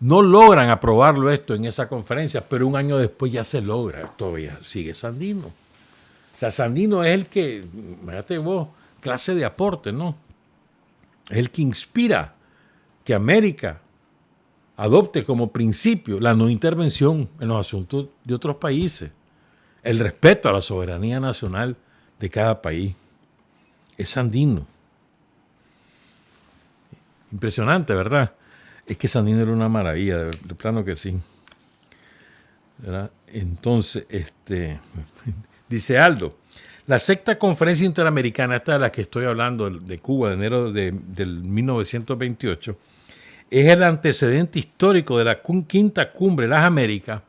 No logran aprobarlo esto en esa conferencia, pero un año después ya se logra. Todavía sigue Sandino. O sea, Sandino es el que, fíjate vos, clase de aporte, ¿no? Es el que inspira que América adopte como principio la no intervención en los asuntos de otros países, el respeto a la soberanía nacional de cada país. Es Sandino. Impresionante, ¿verdad? Es que Sandino era una maravilla, de plano que sí. ¿Verdad? Entonces, dice Aldo, la 6ª Conferencia Interamericana, esta de la que estoy hablando, de Cuba, de enero del 1928, es el antecedente histórico de la 5ª Cumbre de las Américas,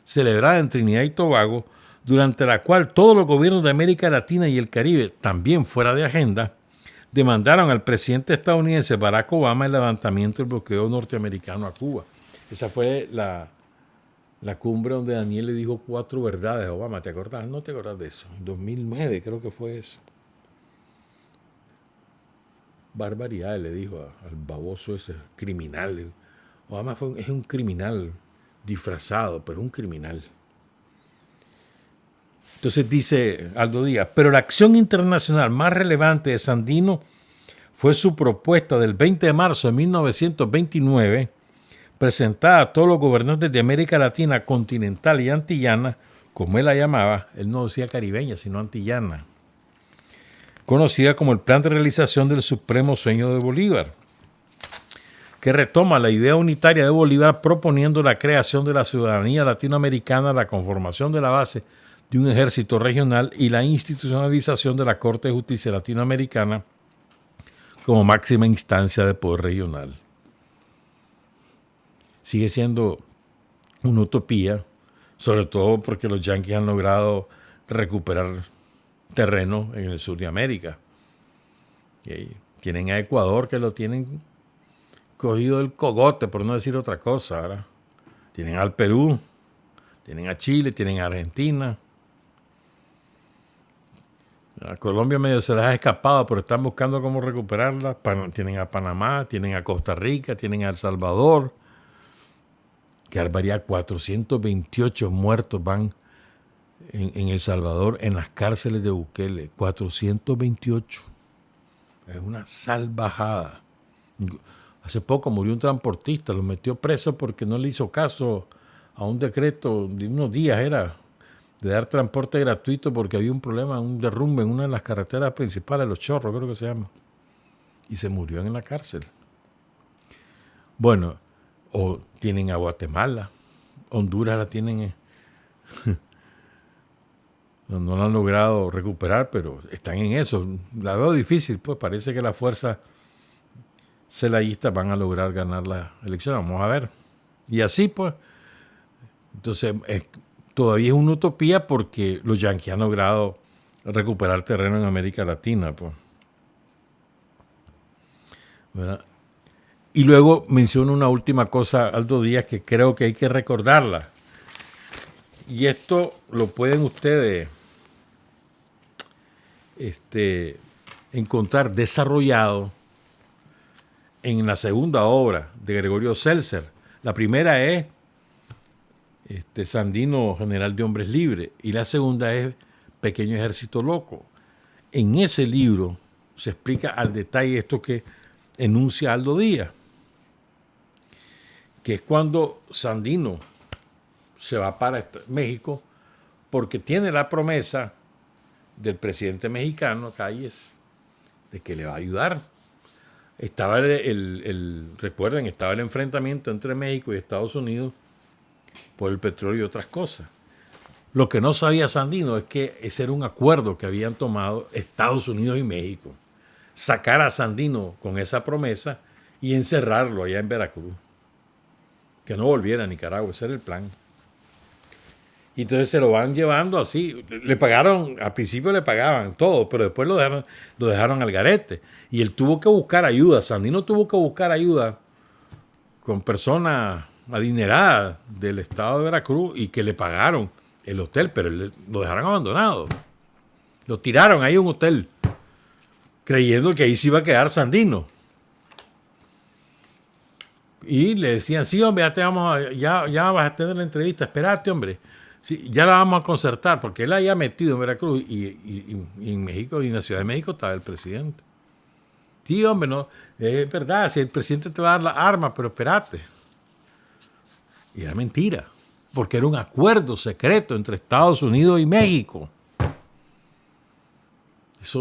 celebrada en Trinidad y Tobago, durante la cual todos los gobiernos de América Latina y el Caribe, también fuera de agenda, demandaron al presidente estadounidense Barack Obama el levantamiento del bloqueo norteamericano a Cuba. Esa fue la cumbre donde Daniel le dijo 4 verdades a Obama. ¿Te acordás? ¿No te acordás de eso? En 2009 creo que fue eso. Barbaridad le dijo al baboso ese, criminal. Obama es un criminal disfrazado, pero un criminal. Entonces dice Aldo Díaz, pero la acción internacional más relevante de Sandino fue su propuesta del 20 de marzo de 1929, presentada a todos los gobernantes de América Latina, continental y antillana, como él la llamaba, él no decía caribeña, sino antillana, conocida como el Plan de Realización del Supremo Sueño de Bolívar, que retoma la idea unitaria de Bolívar proponiendo la creación de la ciudadanía latinoamericana, la conformación de la base de un ejército regional y la institucionalización de la Corte de Justicia Latinoamericana como máxima instancia de poder regional. Sigue siendo una utopía, sobre todo porque los yanquis han logrado recuperar terreno en el sur de América. Y tienen a Ecuador, que lo tienen cogido del cogote, por no decir otra cosa, ¿verdad? Tienen al Perú, tienen a Chile, tienen a Argentina. A Colombia medio se les ha escapado, pero están buscando cómo recuperarla. Tienen a Panamá, tienen a Costa Rica, tienen a El Salvador. Que barbaridad, 428 muertos van en El Salvador en las cárceles de Bukele. 428. Es una salvajada. Hace poco murió un transportista, lo metió preso porque no le hizo caso a un decreto de unos días, era de dar transporte gratuito porque había un problema, un derrumbe en una de las carreteras principales, Los Chorros, creo que se llama. Y se murió en la cárcel. Bueno, o tienen a Guatemala, Honduras la tienen, no la han logrado recuperar, pero están en eso. La veo difícil, pues parece que las fuerzas celayistas van a lograr ganar la elección, vamos a ver. Y así pues, entonces todavía es una utopía porque los yanquis han logrado recuperar terreno en América Latina, pues. ¿Verdad? Y luego menciono una última cosa, Aldo Díaz, que creo que hay que recordarla. Y esto lo pueden ustedes encontrar desarrollado en la segunda obra de Gregorio Seltzer. La primera es Sandino, general de hombres libres, y la segunda es Pequeño ejército loco. En ese libro se explica al detalle esto que enuncia Aldo Díaz, que es cuando Sandino se va para México porque tiene la promesa del presidente mexicano, Calles, de que le va a ayudar. Estaba recuerden, estaba el enfrentamiento entre México y Estados Unidos por el petróleo y otras cosas. Lo que no sabía Sandino es que ese era un acuerdo que habían tomado Estados Unidos y México. Sacar a Sandino con esa promesa y encerrarlo allá en Veracruz. Que no volviera a Nicaragua, ese era el plan. Y entonces se lo van llevando así. Le pagaron, al principio le pagaban todo, pero después lo dejaron al garete. Y él tuvo que buscar ayuda. Sandino tuvo que buscar ayuda con personas adineradas del estado de Veracruz y que le pagaron el hotel, pero lo dejaron abandonado. Lo tiraron ahí a un hotel, creyendo que ahí se iba a quedar Sandino. Y le decían, sí, hombre, ya vas a tener la entrevista, espérate, hombre. Sí, ya la vamos a concertar, porque él había metido en Veracruz y en México, y en la Ciudad de México estaba el presidente. Sí, hombre, no, es verdad, si el presidente te va a dar la arma, pero espérate. Y era mentira, porque era un acuerdo secreto entre Estados Unidos y México. Esa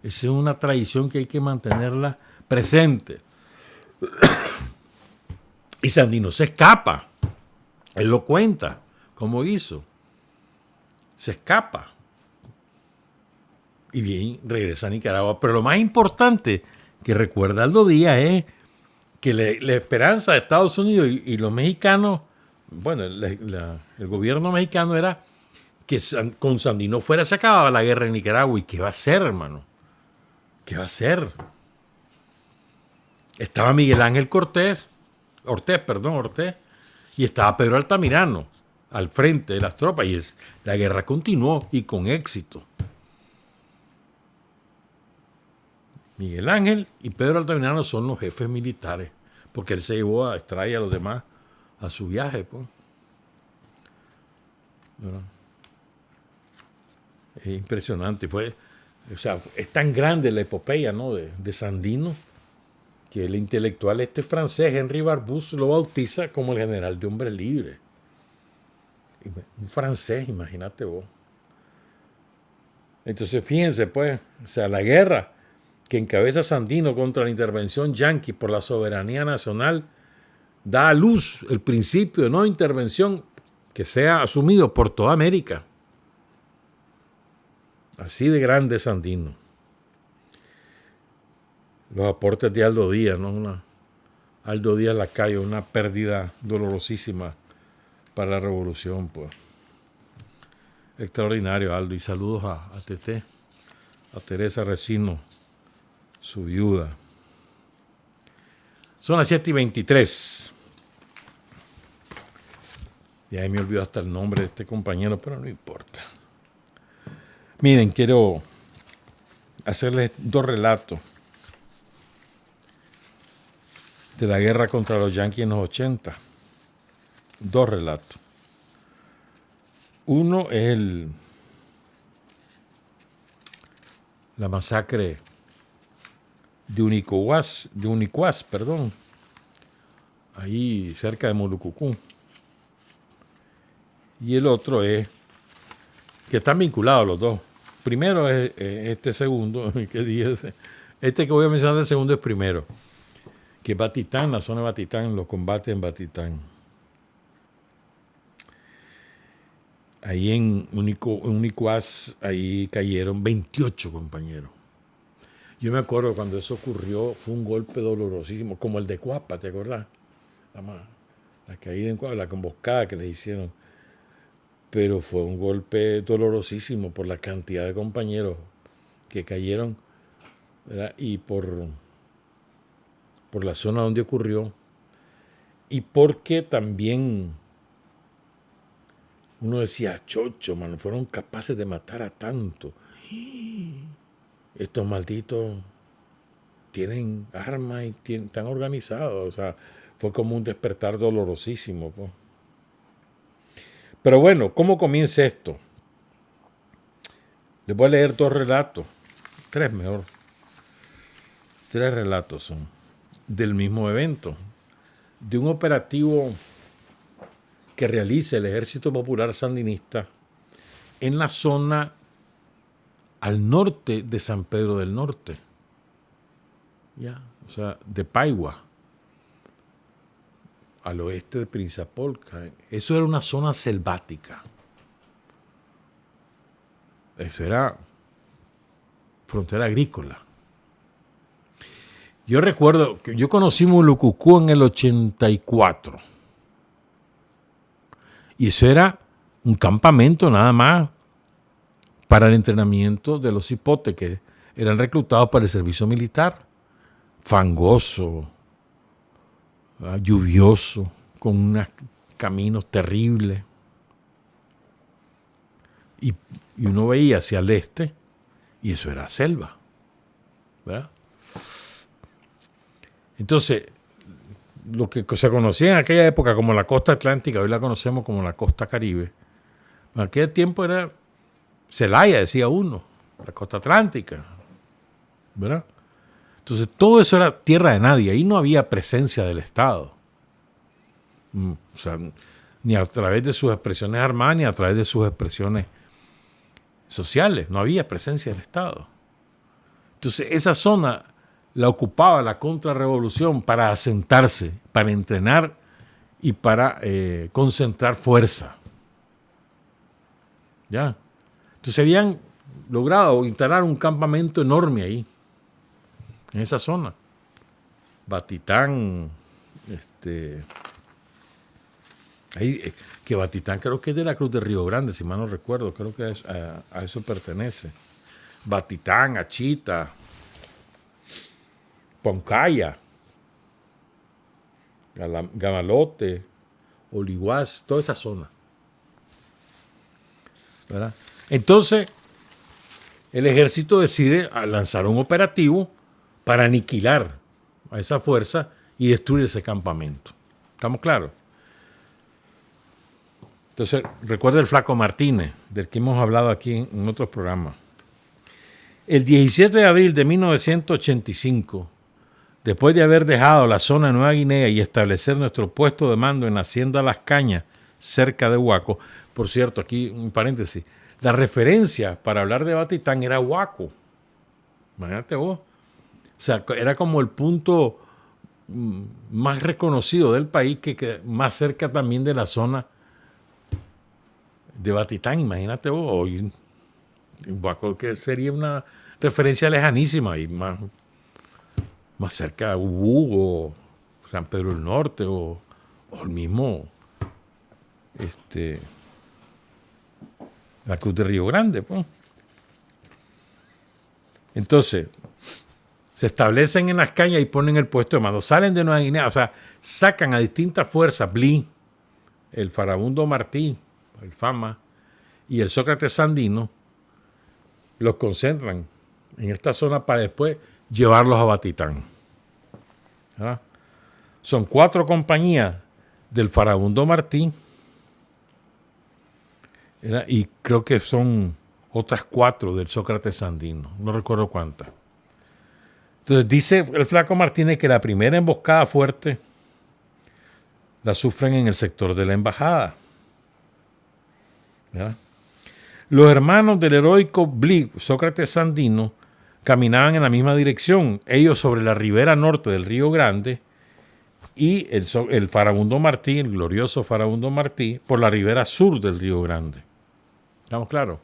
es una tradición que hay que mantenerla presente. Y Sandino se escapa. Él lo cuenta. ¿Cómo hizo? Se escapa. Y bien, regresa a Nicaragua. Pero lo más importante que recuerda Aldo Díaz es que la esperanza de Estados Unidos y los mexicanos, bueno, el gobierno mexicano era que con Sandino fuera se acababa la guerra en Nicaragua. ¿Y qué va a hacer, hermano? ¿Qué va a hacer? Estaba Miguel Ángel Ortiz, y estaba Pedro Altamirano al frente de las tropas, y la guerra continuó y con éxito. Miguel Ángel y Pedro Altamirano son los jefes militares, porque él se llevó a extraer a los demás a su viaje. Pues. Es impresionante. Es tan grande la epopeya, ¿no? de Sandino, que el intelectual francés, Henri Barbusse, lo bautiza como el general de hombres libres. Un francés, imagínate vos. Entonces, fíjense, pues, la guerra que encabeza Sandino contra la intervención yanqui por la soberanía nacional da a luz el principio de no intervención que sea asumido por toda América. Así de grande Sandino. Los aportes de Aldo Díaz, ¿no? Aldo Díaz Lacayo, una pérdida dolorosísima para la revolución, pues. Extraordinario, Aldo. Y saludos a Tete, a Teresa Resino, su viuda. Son las 7:23. Ya me olvidó hasta el nombre de este compañero, pero no importa. Miren, quiero hacerles dos relatos de la guerra contra los yanquis en los 80. Dos relatos. Uno es la masacre de Unicuás, ahí cerca de Molucucú. Y el otro es, que están vinculados los dos. Primero es este segundo, este que voy a mencionar el segundo es primero, que es Batitán, la zona de Batitán, los combates en Batitán. Ahí en Unicuás, ahí cayeron 28 compañeros. Yo me acuerdo cuando eso ocurrió, fue un golpe dolorosísimo, como el de Cuapa, ¿te acordás? La caída en Cuapa, la emboscada que les hicieron. Pero fue un golpe dolorosísimo por la cantidad de compañeros que cayeron, ¿verdad? Y por la zona donde ocurrió, y porque también uno decía, chocho, mano, fueron capaces de matar a tanto. Estos malditos tienen armas y están organizados. O sea, fue como un despertar dolorosísimo, pues. Pero bueno, ¿cómo comienza esto? Les voy a leer 2 relatos. 3 mejor. 3 relatos son del mismo evento. De un operativo que realiza el Ejército Popular Sandinista en la zona al norte de San Pedro del Norte. Ya, o sea, de Paigua, al oeste de Prinzapolca. Eso era una zona selvática. Eso era frontera agrícola. Yo recuerdo que yo conocí Mulucucú en el 84. Y eso era un campamento nada más para el entrenamiento de los cipotes que eran reclutados para el servicio militar. Fangoso, lluvioso, con unos caminos terribles. Y uno veía hacia el este y eso era selva, ¿verdad? Entonces, lo que se conocía en aquella época como la costa atlántica, hoy la conocemos como la costa caribe. En aquel tiempo era Celaya, decía uno, la costa atlántica, ¿verdad? Entonces, todo eso era tierra de nadie. Ahí no había presencia del Estado. O sea, ni a través de sus expresiones armadas, ni a través de sus expresiones sociales. No había presencia del Estado. Entonces, esa zona la ocupaba la contrarrevolución para asentarse, para entrenar y para concentrar fuerza. ¿Ya? Entonces, habían logrado instalar un campamento enorme ahí, en esa zona. Batitán, ahí, que Batitán creo que es de la Cruz de Río Grande, si mal no recuerdo, creo que a eso pertenece. Batitán, Achita, Poncaya, Gamalote, Oliguaz, toda esa zona, ¿verdad? Entonces, el ejército decide lanzar un operativo para aniquilar a esa fuerza y destruir ese campamento. ¿Estamos claros? Entonces, recuerda el Flaco Martínez, del que hemos hablado aquí en otros programas. El 17 de abril de 1985, después de haber dejado la zona de Nueva Guinea y establecer nuestro puesto de mando en la Hacienda Las Cañas, cerca de Huaco, por cierto, aquí un paréntesis, la referencia para hablar de Batitán era Huaco. Imagínate vos. O sea, era como el punto más reconocido del país, que más cerca también de la zona de Batitán. Imagínate vos. Hoy, Huaco, que sería una referencia lejanísima y más cerca de Ubú o San Pedro del Norte o el mismo la Cruz de Río Grande, pues. Entonces, se establecen en Las Cañas y ponen el puesto de mando. Salen de Nueva Guinea, o sea, sacan a distintas fuerzas, Bli, el Farabundo Martí, el Fama, y el Sócrates Sandino, los concentran en esta zona para después llevarlos a Batitán. ¿Verdad? Son 4 compañías del Farabundo Martí, ¿verdad? Y creo que son otras 4 del Sócrates Sandino, no recuerdo cuántas. Entonces dice el Flaco Martínez que la primera emboscada fuerte la sufren en el sector de la embajada. ¿Verdad? Los hermanos del heroico Bli, Sócrates Sandino, caminaban en la misma dirección, ellos sobre la ribera norte del Río Grande y el Farabundo Martí, el glorioso Farabundo Martí, por la ribera sur del Río Grande. ¿Estamos claros?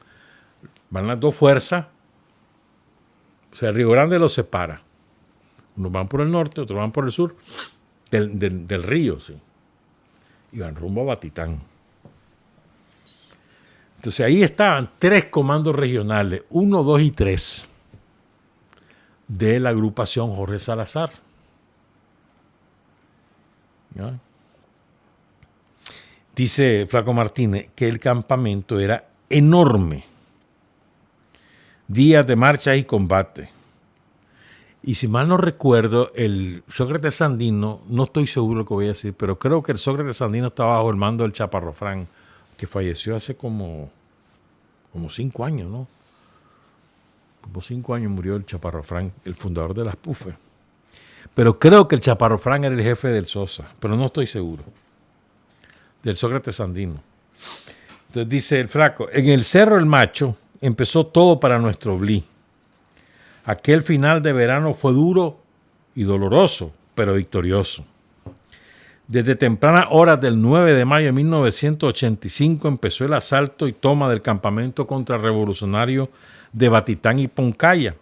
Van las 2 fuerzas, o sea, el Río Grande los separa. Unos van por el norte, otros van por el sur del río, sí. Y van rumbo a Batitán. Entonces ahí estaban 3 comandos regionales, 1, 2 y 3, de la agrupación Jorge Salazar. ¿Ya? Dice Flaco Martínez que el campamento era enorme. Días de marcha y combate. Y si mal no recuerdo, el Sócrates Sandino, no estoy seguro de lo que voy a decir, pero creo que el Sócrates Sandino estaba bajo el mando del Chaparro Frank, que falleció hace como 5 años, ¿no? Como 5 años murió el Chaparro Frank, el fundador de las PUFE. Pero creo que el Chaparro Frank era el jefe del Sosa, pero no estoy seguro. Del Sócrates Sandino. Entonces dice el flaco, en el Cerro El Macho empezó todo para nuestro Bli. Aquel final de verano fue duro y doloroso, pero victorioso. Desde tempranas horas del 9 de mayo de 1985 empezó el asalto y toma del campamento contrarrevolucionario de Batitán y Poncaya.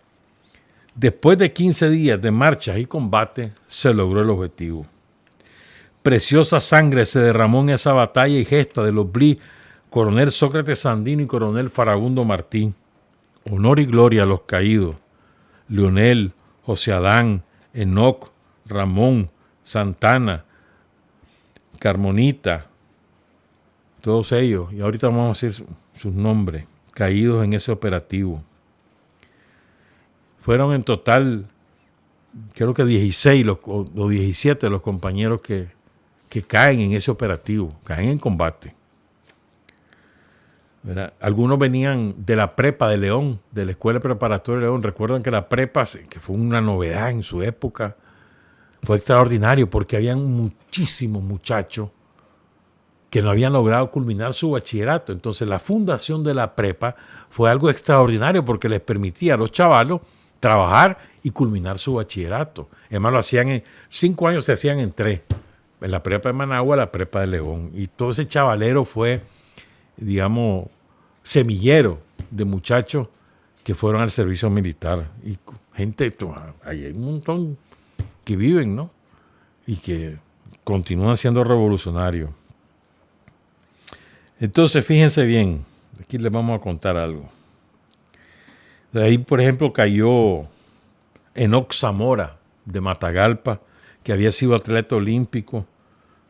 Después de 15 días de marchas y combate, se logró el objetivo. Preciosa sangre se derramó en esa batalla y gesta de los Bli, coronel Sócrates Sandino y coronel Farabundo Martí. Honor y gloria a los caídos. Leonel, José Adán, Enoc, Ramón, Santana, Carmonita, todos ellos, y ahorita vamos a decir sus nombres, caídos en ese operativo. Fueron en total, creo que 16 o 17 los compañeros que caen en ese operativo, caen en combate. ¿Verdad? Algunos venían de la prepa de León, de la Escuela Preparatoria de León. Recuerdan que la prepa, que fue una novedad en su época, fue extraordinario porque habían muchísimos muchachos que no habían logrado culminar su bachillerato. Entonces la fundación de la prepa fue algo extraordinario porque les permitía a los chavalos trabajar y culminar su bachillerato. Además lo hacían en 5 años, se hacían en 3. En la prepa de Managua, la prepa de León. Y todo ese chavalero fue, digamos, semillero de muchachos que fueron al servicio militar. Y gente, ahí hay un montón que viven, ¿no? Y que continúan siendo revolucionarios. Entonces, fíjense bien, aquí les vamos a contar algo. De ahí, por ejemplo, cayó Enoc Zamora, de Matagalpa, que había sido atleta olímpico.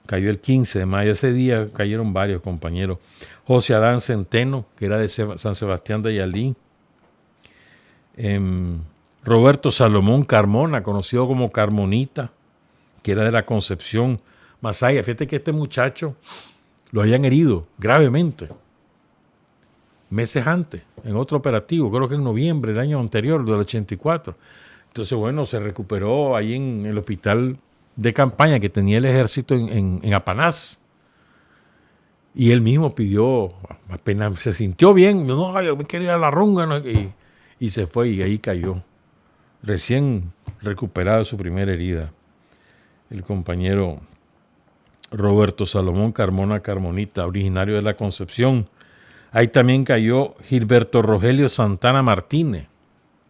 Cayó el 15 de mayo. Ese día cayeron varios compañeros. José Adán Centeno, que era de San Sebastián de Ayalí. Roberto Salomón Carmona, conocido como Carmonita, que era de la Concepción Masaya. Fíjate que este muchacho lo habían herido gravemente meses antes, en otro operativo, creo que en noviembre del año anterior, del 84. Entonces, bueno, se recuperó ahí en el hospital de campaña que tenía el ejército en Apanás. Y él mismo pidió, apenas se sintió bien, no, yo me quería ir a la runga, ¿no? Y se fue y ahí cayó, recién recuperado de su primera herida. El compañero Roberto Salomón Carmona Carmonita, originario de la Concepción. Ahí también cayó Gilberto Rogelio Santana Martínez,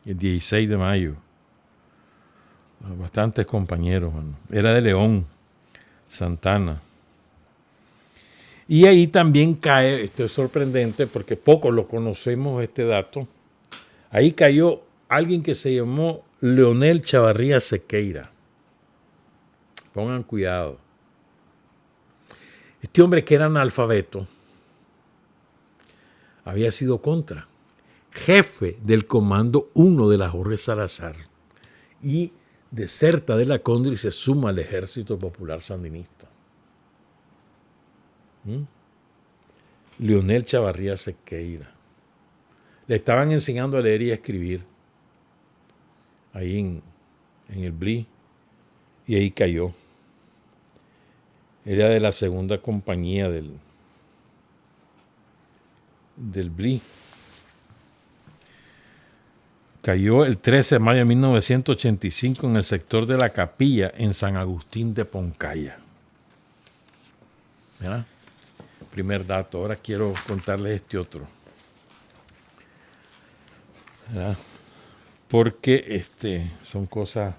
el 16 de mayo. Bastantes compañeros, era de León, Santana. Y ahí también cae, esto es sorprendente porque pocos lo conocemos este dato, ahí cayó alguien que se llamó Leonel Chavarría Sequeira. Pongan cuidado. Este hombre que era analfabeto había sido jefe del Comando 1 de la Jorge Salazar y deserta de la Condri y se suma al Ejército Popular Sandinista. Leonel Chavarría Sequeira. Le estaban enseñando a leer y a escribir ahí en el Bli y ahí cayó. Era de la segunda compañía del Bli. Cayó el 13 de mayo de 1985 en el sector de La Capilla, en San Agustín de Poncaya. ¿Verdad? Primer dato. Ahora quiero contarles este otro. ¿Verdad? Porque son cosas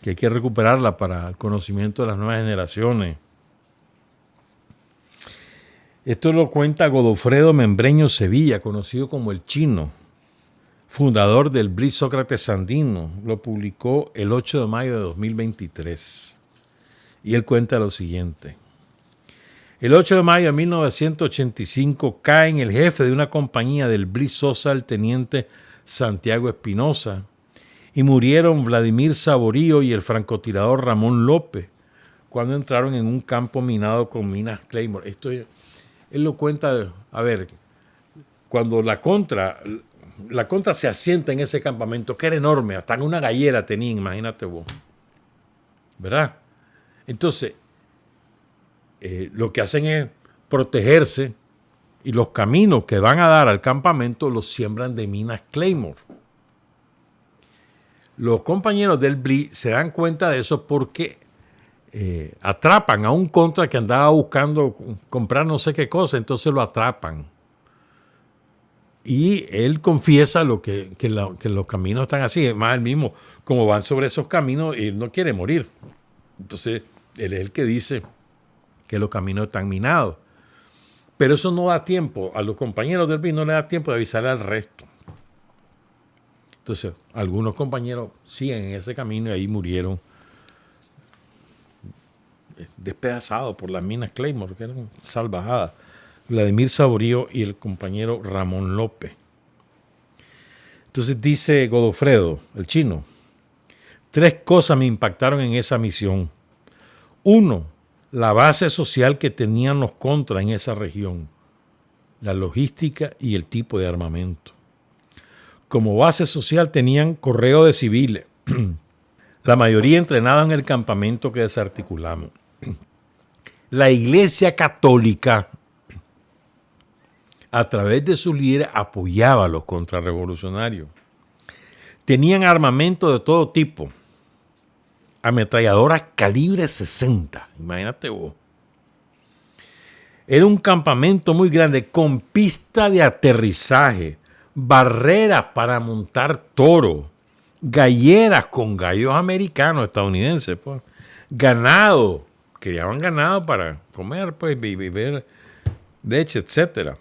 que hay que recuperarlas para el conocimiento de las nuevas generaciones. Esto lo cuenta Godofredo Membreño Sevilla, conocido como el Chino, fundador del Bli Sócrates Sandino. Lo publicó el 8 de mayo de 2023. Y él cuenta lo siguiente. El 8 de mayo de 1985 cae en el jefe de una compañía del Bli Sosa, el teniente Santiago Espinosa, y murieron Vladimir Saborío y el francotirador Ramón López cuando entraron en un campo minado con minas Claymore. Esto él lo cuenta, a ver, cuando la contra se asienta en ese campamento, que era enorme, hasta en una gallera tenían, imagínate vos, ¿verdad? Entonces, lo que hacen es protegerse y los caminos que van a dar al campamento los siembran de minas Claymore. Los compañeros del BRI se dan cuenta de eso porque atrapan a un contra que andaba buscando comprar no sé qué cosa, entonces lo atrapan. Y él confiesa que los caminos están así. Es más, él mismo, como van sobre esos caminos, él no quiere morir. Entonces, él es el que dice que los caminos están minados. Pero eso no da tiempo. A los compañeros del BRI no le da tiempo de avisarle al resto. Entonces, algunos compañeros siguen en ese camino y ahí murieron despedazados por las minas Claymore, que eran salvajadas. Vladimir Saborío y el compañero Ramón López. Entonces dice Godofredo, el chino, 3 cosas me impactaron en esa misión. 1, la base social que tenían los contras en esa región, la logística y el tipo de armamento. Como base social tenían correo de civiles, la mayoría entrenada en el campamento que desarticulamos. La Iglesia Católica, a través de sus líderes, apoyaba a los contrarrevolucionarios. Tenían armamento de todo tipo, ametralladoras calibre 60, imagínate vos. Era un campamento muy grande con pista de aterrizaje, barreras para montar toros, galleras con gallos americanos, estadounidenses, pues, ganado, criaban ganado para comer, pues, beber leche, etcétera.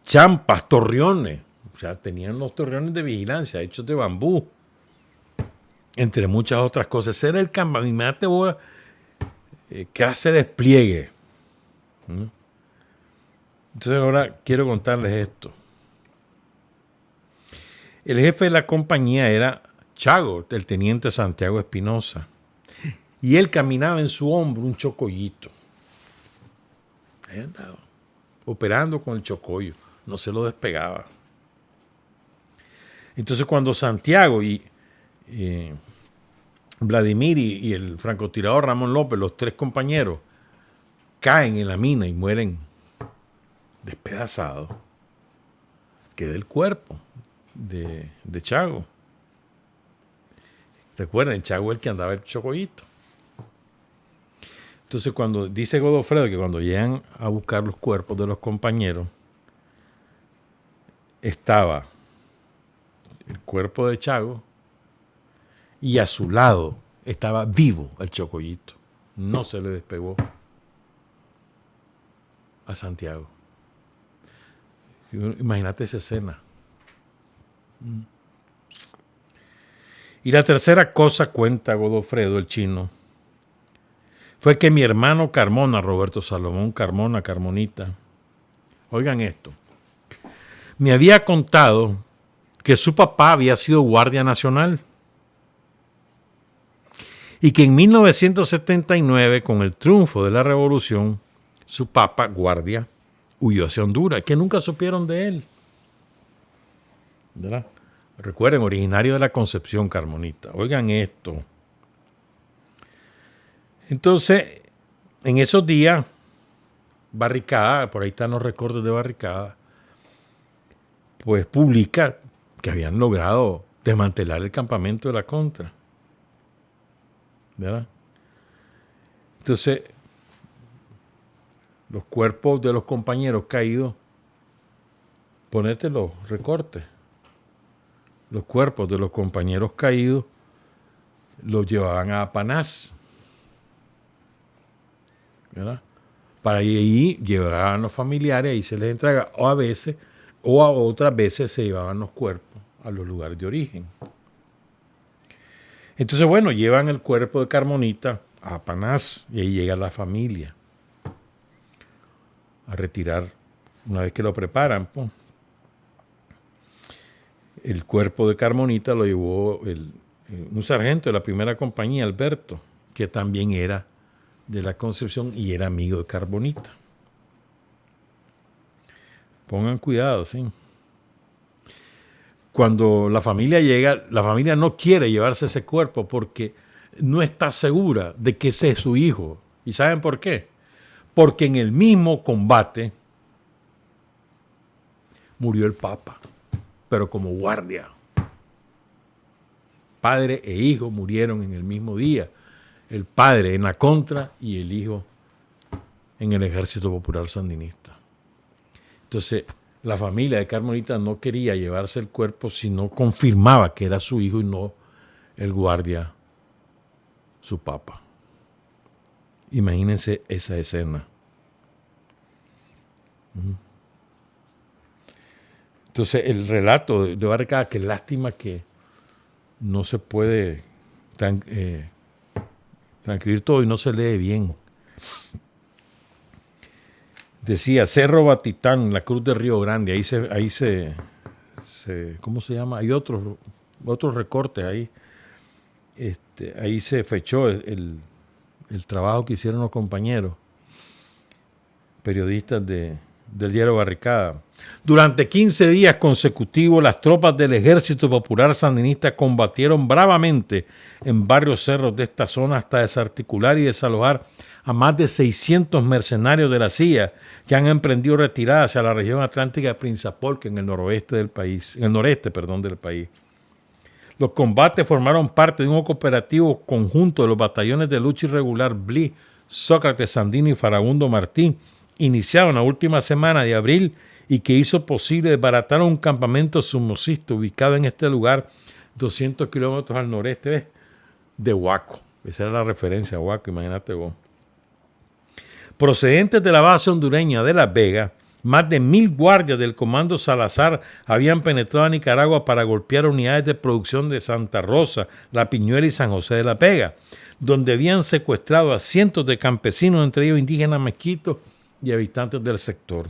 Champas, torreones, o sea, tenían los torreones de vigilancia hechos de bambú, entre muchas otras cosas. Ese era el campamento. Imagínate vos que hace despliegue. Entonces ahora quiero contarles esto. El jefe de la compañía era Chago, el teniente Santiago Espinosa, y él caminaba en su hombro un chocollito. Ahí andaba, operando con el chocollo. No se lo despegaba. Entonces cuando Santiago y Vladimir y el francotirador Ramón López, los 3 compañeros, caen en la mina y mueren despedazados, queda el cuerpo de Chago. Recuerden, Chago es el que andaba el chocollito. Entonces cuando dice Godofredo que cuando llegan a buscar los cuerpos de los compañeros, estaba el cuerpo de Chago y a su lado estaba vivo el chocollito. No se le despegó a Santiago. Imagínate esa escena. Y la tercera cosa, cuenta Godofredo, el chino, fue que mi hermano Carmona, Roberto Salomón Carmona, Carmonita, oigan esto, me había contado que su papá había sido guardia nacional y que en 1979, con el triunfo de la revolución, su papá, guardia, huyó hacia Honduras, que nunca supieron de él. ¿Verdad? Recuerden, originario de la Concepción, Carmonita. Oigan esto. Entonces, en esos días, Barricada, por ahí están los recortes de Barricada, pues publica que habían logrado desmantelar el campamento de la Contra. ¿Verdad? Entonces, los cuerpos de los compañeros caídos, ponete los recortes. Los cuerpos de los compañeros caídos los llevaban a Apanás, ¿verdad? Para ahí llevaban los familiares y se les entrega, o a veces, o a otras veces se llevaban los cuerpos a los lugares de origen. Entonces, bueno, llevan el cuerpo de Carmonita a Apanás y ahí llega la familia a retirar una vez que lo preparan. Pues. el cuerpo de Carmonita lo llevó un sargento de la primera compañía, Alberto, que también era de la Concepción y era amigo de Carmonita. Pongan cuidado, sí. Cuando la familia llega, la familia no quiere llevarse ese cuerpo porque no está segura de que ese es su hijo. ¿Y saben por qué? Porque en el mismo combate murió el Papa, pero como guardia. Padre e hijo murieron en el mismo día. El padre en la contra y el hijo en el Ejército Popular Sandinista. Entonces, la familia de Carmonita no quería llevarse el cuerpo si no confirmaba que era su hijo y no el guardia, su Papa. Imagínense esa escena. Entonces, el relato de Barricada, que lástima que no se puede transcribir todo y no se lee bien. Decía Cerro Batitán, la Cruz de Río Grande, ahí se ¿cómo se llama? Hay otros recortes ahí. Ahí se fechó el trabajo que hicieron los compañeros periodistas del diario Barricada. Durante 15 días consecutivos, las tropas del Ejército Popular Sandinista combatieron bravamente en varios cerros de esta zona hasta desarticular y desalojar a más de 600 mercenarios de la CIA que han emprendido retirada hacia la región atlántica de Prinzapolque, en el noreste del país. Los combates formaron parte de un operativo conjunto de los batallones de lucha irregular BLI, Sócrates Sandino y Farabundo Martín, iniciado en la última semana de abril y que hizo posible desbaratar un campamento subsistente ubicado en este lugar 200 kilómetros al noreste de Huaco. Esa era la referencia a Huaco, imagínate vos. Procedentes de la base hondureña de Las Vegas, más de 1,000 guardias del Comando Salazar habían penetrado a Nicaragua para golpear unidades de producción de Santa Rosa, La Piñuela y San José de la Vega, donde habían secuestrado a cientos de campesinos, entre ellos indígenas mezquitos y habitantes del sector.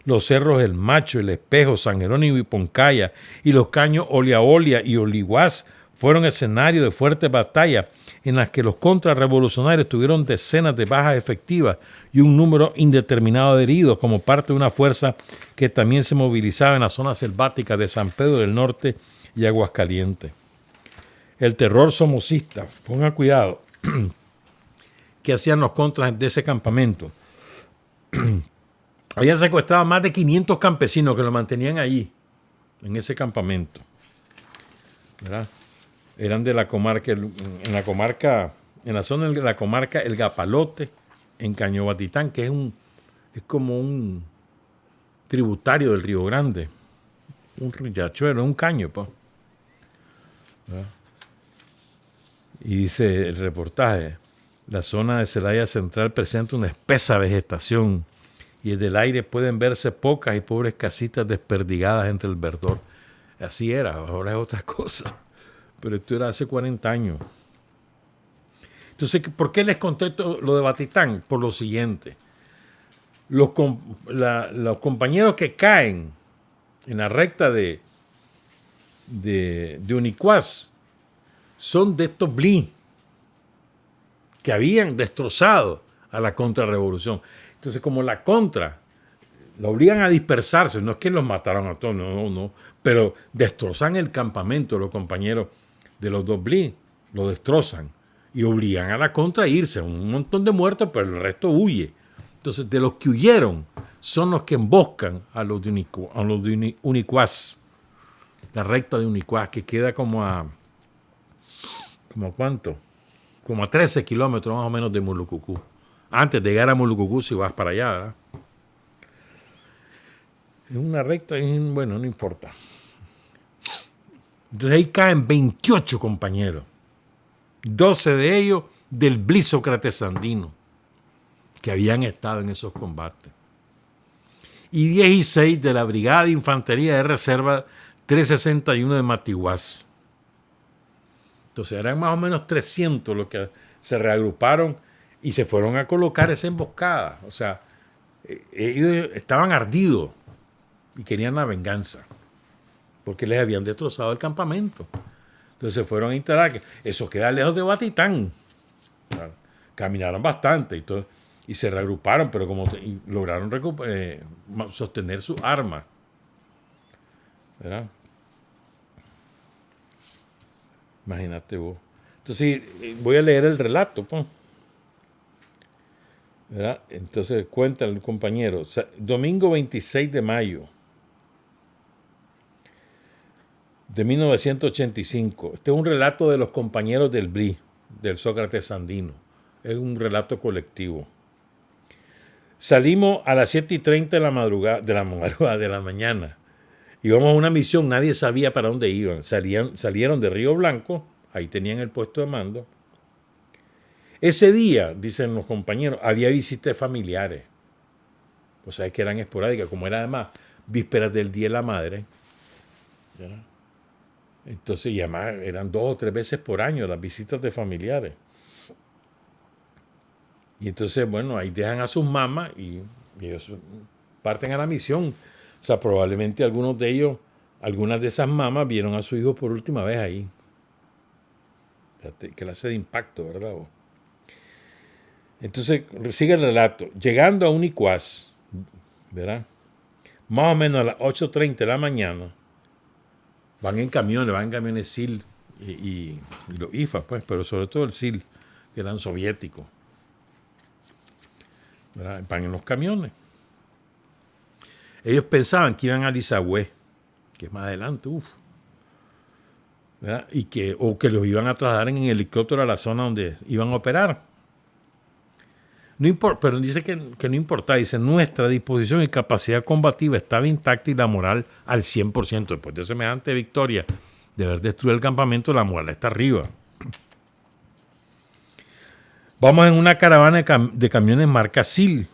Los cerros El Macho, El Espejo, San Jerónimo y Poncaya y los caños Olia Olia y Oliguás fueron escenario de fuertes batallas en las que los contrarrevolucionarios tuvieron decenas de bajas efectivas y un número indeterminado de heridos como parte de una fuerza que también se movilizaba en la zona selvática de San Pedro del Norte y Aguascalientes. El terror somocista, pongan cuidado, que hacían los contras de ese campamento. Habían secuestrado a más de 500 campesinos que lo mantenían allí, en ese campamento, ¿verdad? Eran de la comarca, en la zona de la comarca El Gapalote, en Caño Batitán, que es como un tributario del Río Grande, un riachuelo, un caño, pues. ¿Verdad? Y dice el reportaje, la zona de Celaya Central presenta una espesa vegetación y desde el aire pueden verse pocas y pobres casitas desperdigadas entre el verdor. Así era, ahora es otra cosa. Pero esto era hace 40 años. Entonces, ¿por qué les conté lo de Batitán? Por lo siguiente. Los compañeros que caen en la recta de Unicuás son de estos BLI que habían destrozado a la contrarrevolución. Entonces, como la contra la obligan a dispersarse, no es que los mataron a todos, no, pero destrozan el campamento, los compañeros de los dos BLI, lo destrozan y obligan a la contra a irse. Un montón de muertos, pero el resto huye. Entonces, de los que huyeron son los que emboscan a los de Unicuás, la recta de Unicuás, que queda como a ¿cuánto? Como a 13 kilómetros más o menos de Mulucucú. Antes de llegar a Mulucucú, si vas para allá, ¿verdad? Es una recta, bueno, no importa. Entonces ahí caen 28 compañeros, 12 de ellos del BLI Sócrates Sandino, que habían estado en esos combates, y 16 de la Brigada de Infantería de Reserva 361 de Matiguás. Entonces eran más o menos 300 los que se reagruparon y se fueron a colocar esa emboscada. O sea, ellos estaban ardidos y querían la venganza. porque les habían destrozado el campamento. Entonces se fueron a instalar. Eso queda lejos de Batitán. Caminaron bastante y se reagruparon, pero lograron sostener sus armas. ¿Verdad? Imagínate vos. Entonces voy a leer el relato, pues. ¿Verdad? Entonces cuenta el compañero. O sea, domingo 26 de mayo de 1985. Este es un relato de los compañeros del BRI, del Sócrates Sandino. Es un relato colectivo. Salimos a las 7:30 de la mañana. Íbamos a una misión, nadie sabía para dónde iban. Salieron de Río Blanco, ahí tenían el puesto de mando. Ese día, dicen los compañeros, había visitas familiares. O sea, que eran esporádicas, como era además vísperas del Día de la Madre. ¿Ya? Entonces, y además eran 2 o 3 veces por año las visitas de familiares. Y entonces, bueno, ahí dejan a sus mamás y ellos parten a la misión. O sea, probablemente algunas de esas mamás vieron a su hijo por última vez ahí. Qué clase de impacto, ¿verdad? Entonces, sigue el relato. Llegando a Unicuás, ¿verdad? Más o menos a las 8:30 de la mañana, van en camiones SIL y los IFA, pues, pero sobre todo el SIL, que eran soviéticos. ¿Verdad? Van en los camiones. Ellos pensaban que iban a Lizagüe, que es más adelante, ¿verdad? O que los iban a trasladar en helicóptero a la zona donde iban a operar. No importa, pero dice que no importa. Dice, nuestra disposición y capacidad combativa estaba intacta y la moral al 100%. Después de semejante victoria, de haber destruido el campamento, la moral está arriba. Vamos en una caravana de camiones marca SIL,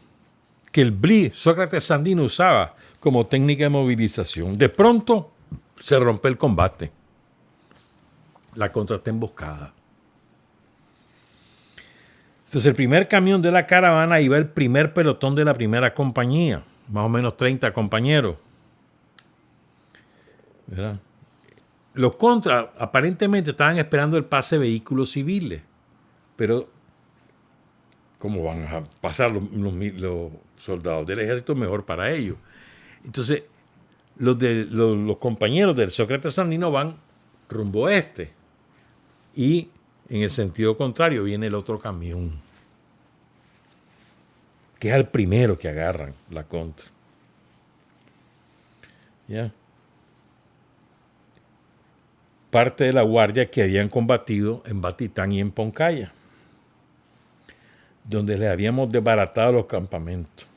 que el BRI, Sócrates Sandino, usaba como técnica de movilización. De pronto se rompe el combate. La contra está emboscada. Entonces el primer camión de la caravana iba el primer pelotón de la primera compañía, más o menos 30 compañeros. ¿Verdad? Los contras aparentemente estaban esperando el pase de vehículos civiles, pero ¿cómo van a pasar los soldados del ejército? Mejor para ellos. Entonces los compañeros del Sócrates Sandino van rumbo este y en el sentido contrario viene el otro camión, que es el primero que agarran la contra. ¿Ya? Parte de la guardia que habían combatido en Batitán y en Poncaya, donde les habíamos desbaratado los campamentos.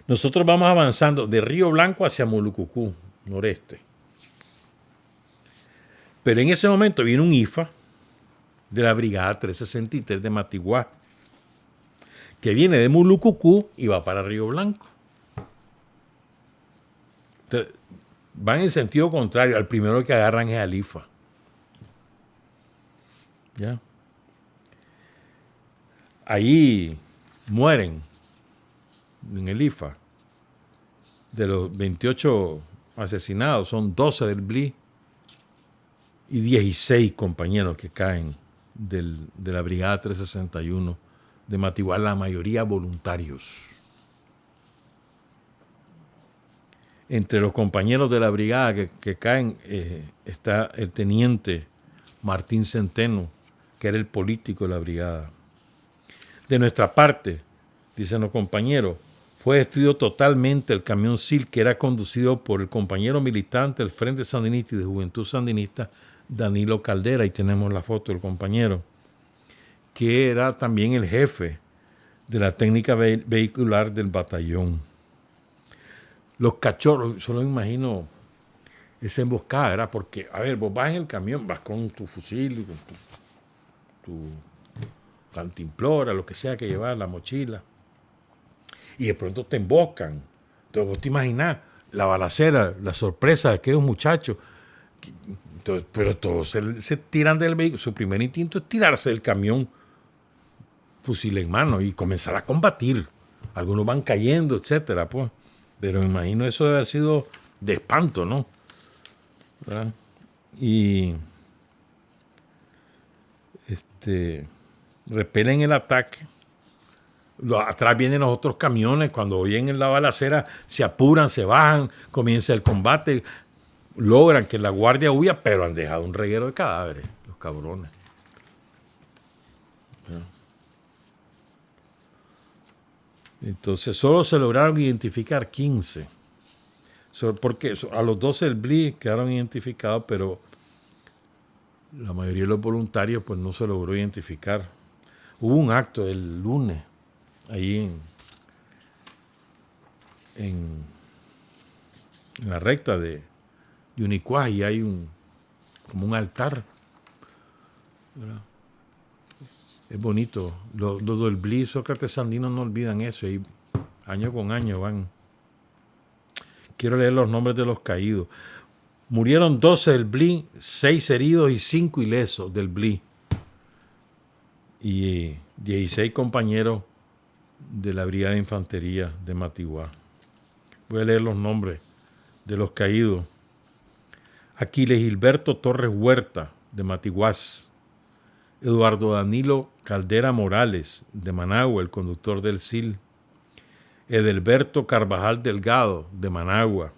Nosotros vamos avanzando de Río Blanco hacia Mulucucú, noreste. Pero en ese momento viene un IFA de la Brigada 363 de Matiguá, que viene de Mulucucú y va para Río Blanco. Entonces, van en sentido contrario. Al primero que agarran es al IFA. ¿Ya? Ahí mueren en el IFA. De los 28 asesinados, son 12 del BRI y 16 compañeros que caen de la Brigada 361 de Matiguá, la mayoría voluntarios. Entre los compañeros de la brigada que caen está el teniente Martín Centeno, que era el político de la brigada. De nuestra parte, dicen los compañeros, fue destruido totalmente el camión SIL, que era conducido por el compañero militante del Frente Sandinista y de Juventud Sandinista, Danilo Caldera. Ahí tenemos la foto del compañero, que era también el jefe de la técnica vehicular del batallón. Los cachorros, solo me imagino esa emboscada, ¿verdad? Porque, a ver, vos vas en el camión, vas con tu fusil, con tu cantimplora, lo que sea que llevas, la mochila, y de pronto te emboscan. Entonces vos te imaginás la balacera, la sorpresa de aquellos muchachos. Entonces, pero todos se tiran del vehículo. Su primer instinto es tirarse del camión, fusil en mano, y comenzar a combatir. Algunos van cayendo, etcétera, pues. Pero me imagino eso debe haber sido de espanto, ¿no? ¿verdad? Y repelen el ataque. Atrás vienen los otros camiones. Cuando oyen la balacera, se apuran, se bajan, comienza el combate. Logran que la guardia huya, pero han dejado un reguero de cadáveres, los cabrones. Entonces, solo se lograron identificar 15. Porque a los 12 del BLI quedaron identificados, pero la mayoría de los voluntarios pues no se logró identificar. Hubo un acto el lunes ahí en la recta de Unicuaj, y hay como un altar, ¿verdad? Es bonito. Los del BLI, Sócrates Sandino, no olvidan eso, y año con año van. Quiero leer los nombres de los caídos. Murieron 12 del BLI, 6 heridos y 5 ilesos del BLI. Y 16 compañeros de la Brigada de Infantería de Matiguá. Voy a leer los nombres de los caídos. Aquiles Gilberto Torres Huerta, de Matiguás. Eduardo Danilo Caldera Morales, de Managua, el conductor del SIL. Edelberto Carvajal Delgado, de Managua.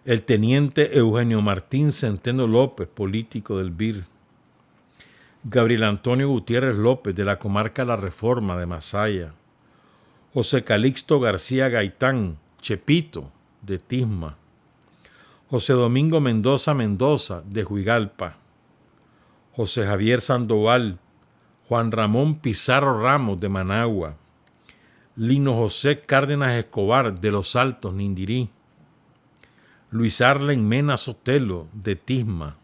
El teniente Eugenio Martín Centeno López, político del BIR. Gabriel Antonio Gutiérrez López, de la comarca La Reforma, de Masaya. José Calixto García Gaitán, Chepito, de Tisma. José Domingo Mendoza Mendoza, de Huigalpa. José Javier Sandoval, Juan Ramón Pizarro Ramos, de Managua. Lino José Cárdenas Escobar, de Los Altos, Nindirí. Luis Arlen Mena Sotelo, de Tisma.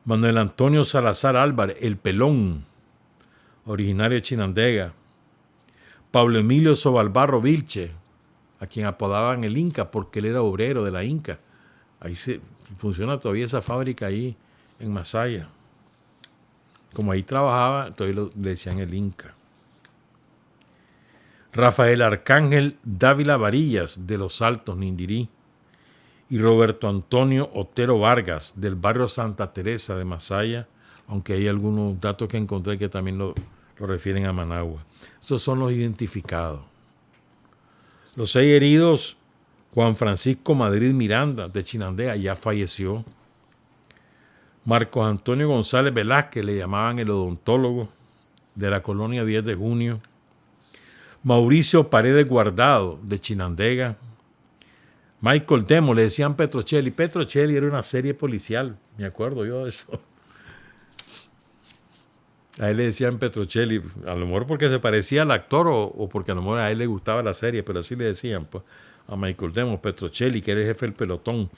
Manuel Antonio Salazar Álvarez, el Pelón, originario de Chinandega. Pablo Emilio Sobalbarro Vilche, a quien apodaban el Inca porque él era obrero de la Inca. Ahí funciona todavía esa fábrica ahí en Masaya. Como ahí trabajaba, todavía le decían el Inca. Rafael Arcángel Dávila Varillas, de Los Altos, Nindirí. Y Roberto Antonio Otero Vargas, del barrio Santa Teresa de Masaya, aunque hay algunos datos que encontré que también lo refieren a Managua. Esos son los identificados. Los 6 heridos, Juan Francisco Madrid Miranda, de Chinandega, ya falleció. Marcos Antonio González Velázquez, le llamaban el odontólogo, de la colonia 10 de junio. Mauricio Paredes Guardado, de Chinandega. Michael Demo, le decían Petrocelli. Petrocelli era una serie policial, me acuerdo yo de eso. A él le decían Petrocelli, a lo mejor porque se parecía al actor o porque a lo mejor a él le gustaba la serie, pero así le decían pues, a Michael Demo, Petrocelli, que era el jefe del pelotón.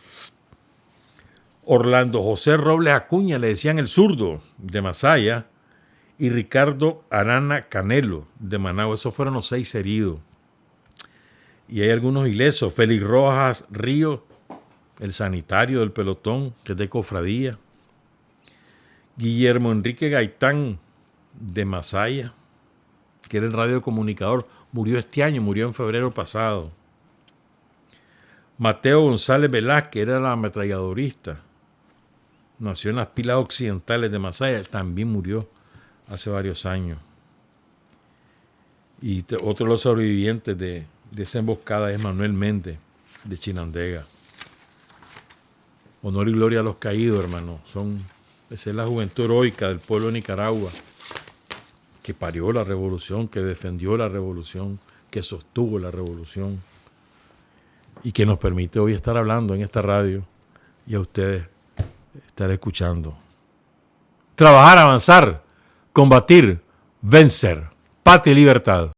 Orlando José Robles Acuña, le decían el zurdo, de Masaya. Y Ricardo Arana Canelo, de Managua. Esos fueron los 6 heridos. Y hay algunos ilesos. Félix Rojas Río, el sanitario del pelotón, que es de Cofradía. Guillermo Enrique Gaitán, de Masaya, que era el radiocomunicador. Murió este año, murió en febrero pasado. Mateo González Velázquez, era el ametralladorista. Nació en las Pilas Occidentales de Masaya, también murió hace varios años. Y otro de los sobrevivientes de esa emboscada es Manuel Méndez, de Chinandega. Honor y gloria a los caídos, hermano. Esa es la juventud heroica del pueblo de Nicaragua, que parió la revolución, que defendió la revolución, que sostuvo la revolución y que nos permite hoy estar hablando en esta radio y a ustedes estar escuchando. Trabajar, avanzar, combatir, vencer. Patria y libertad.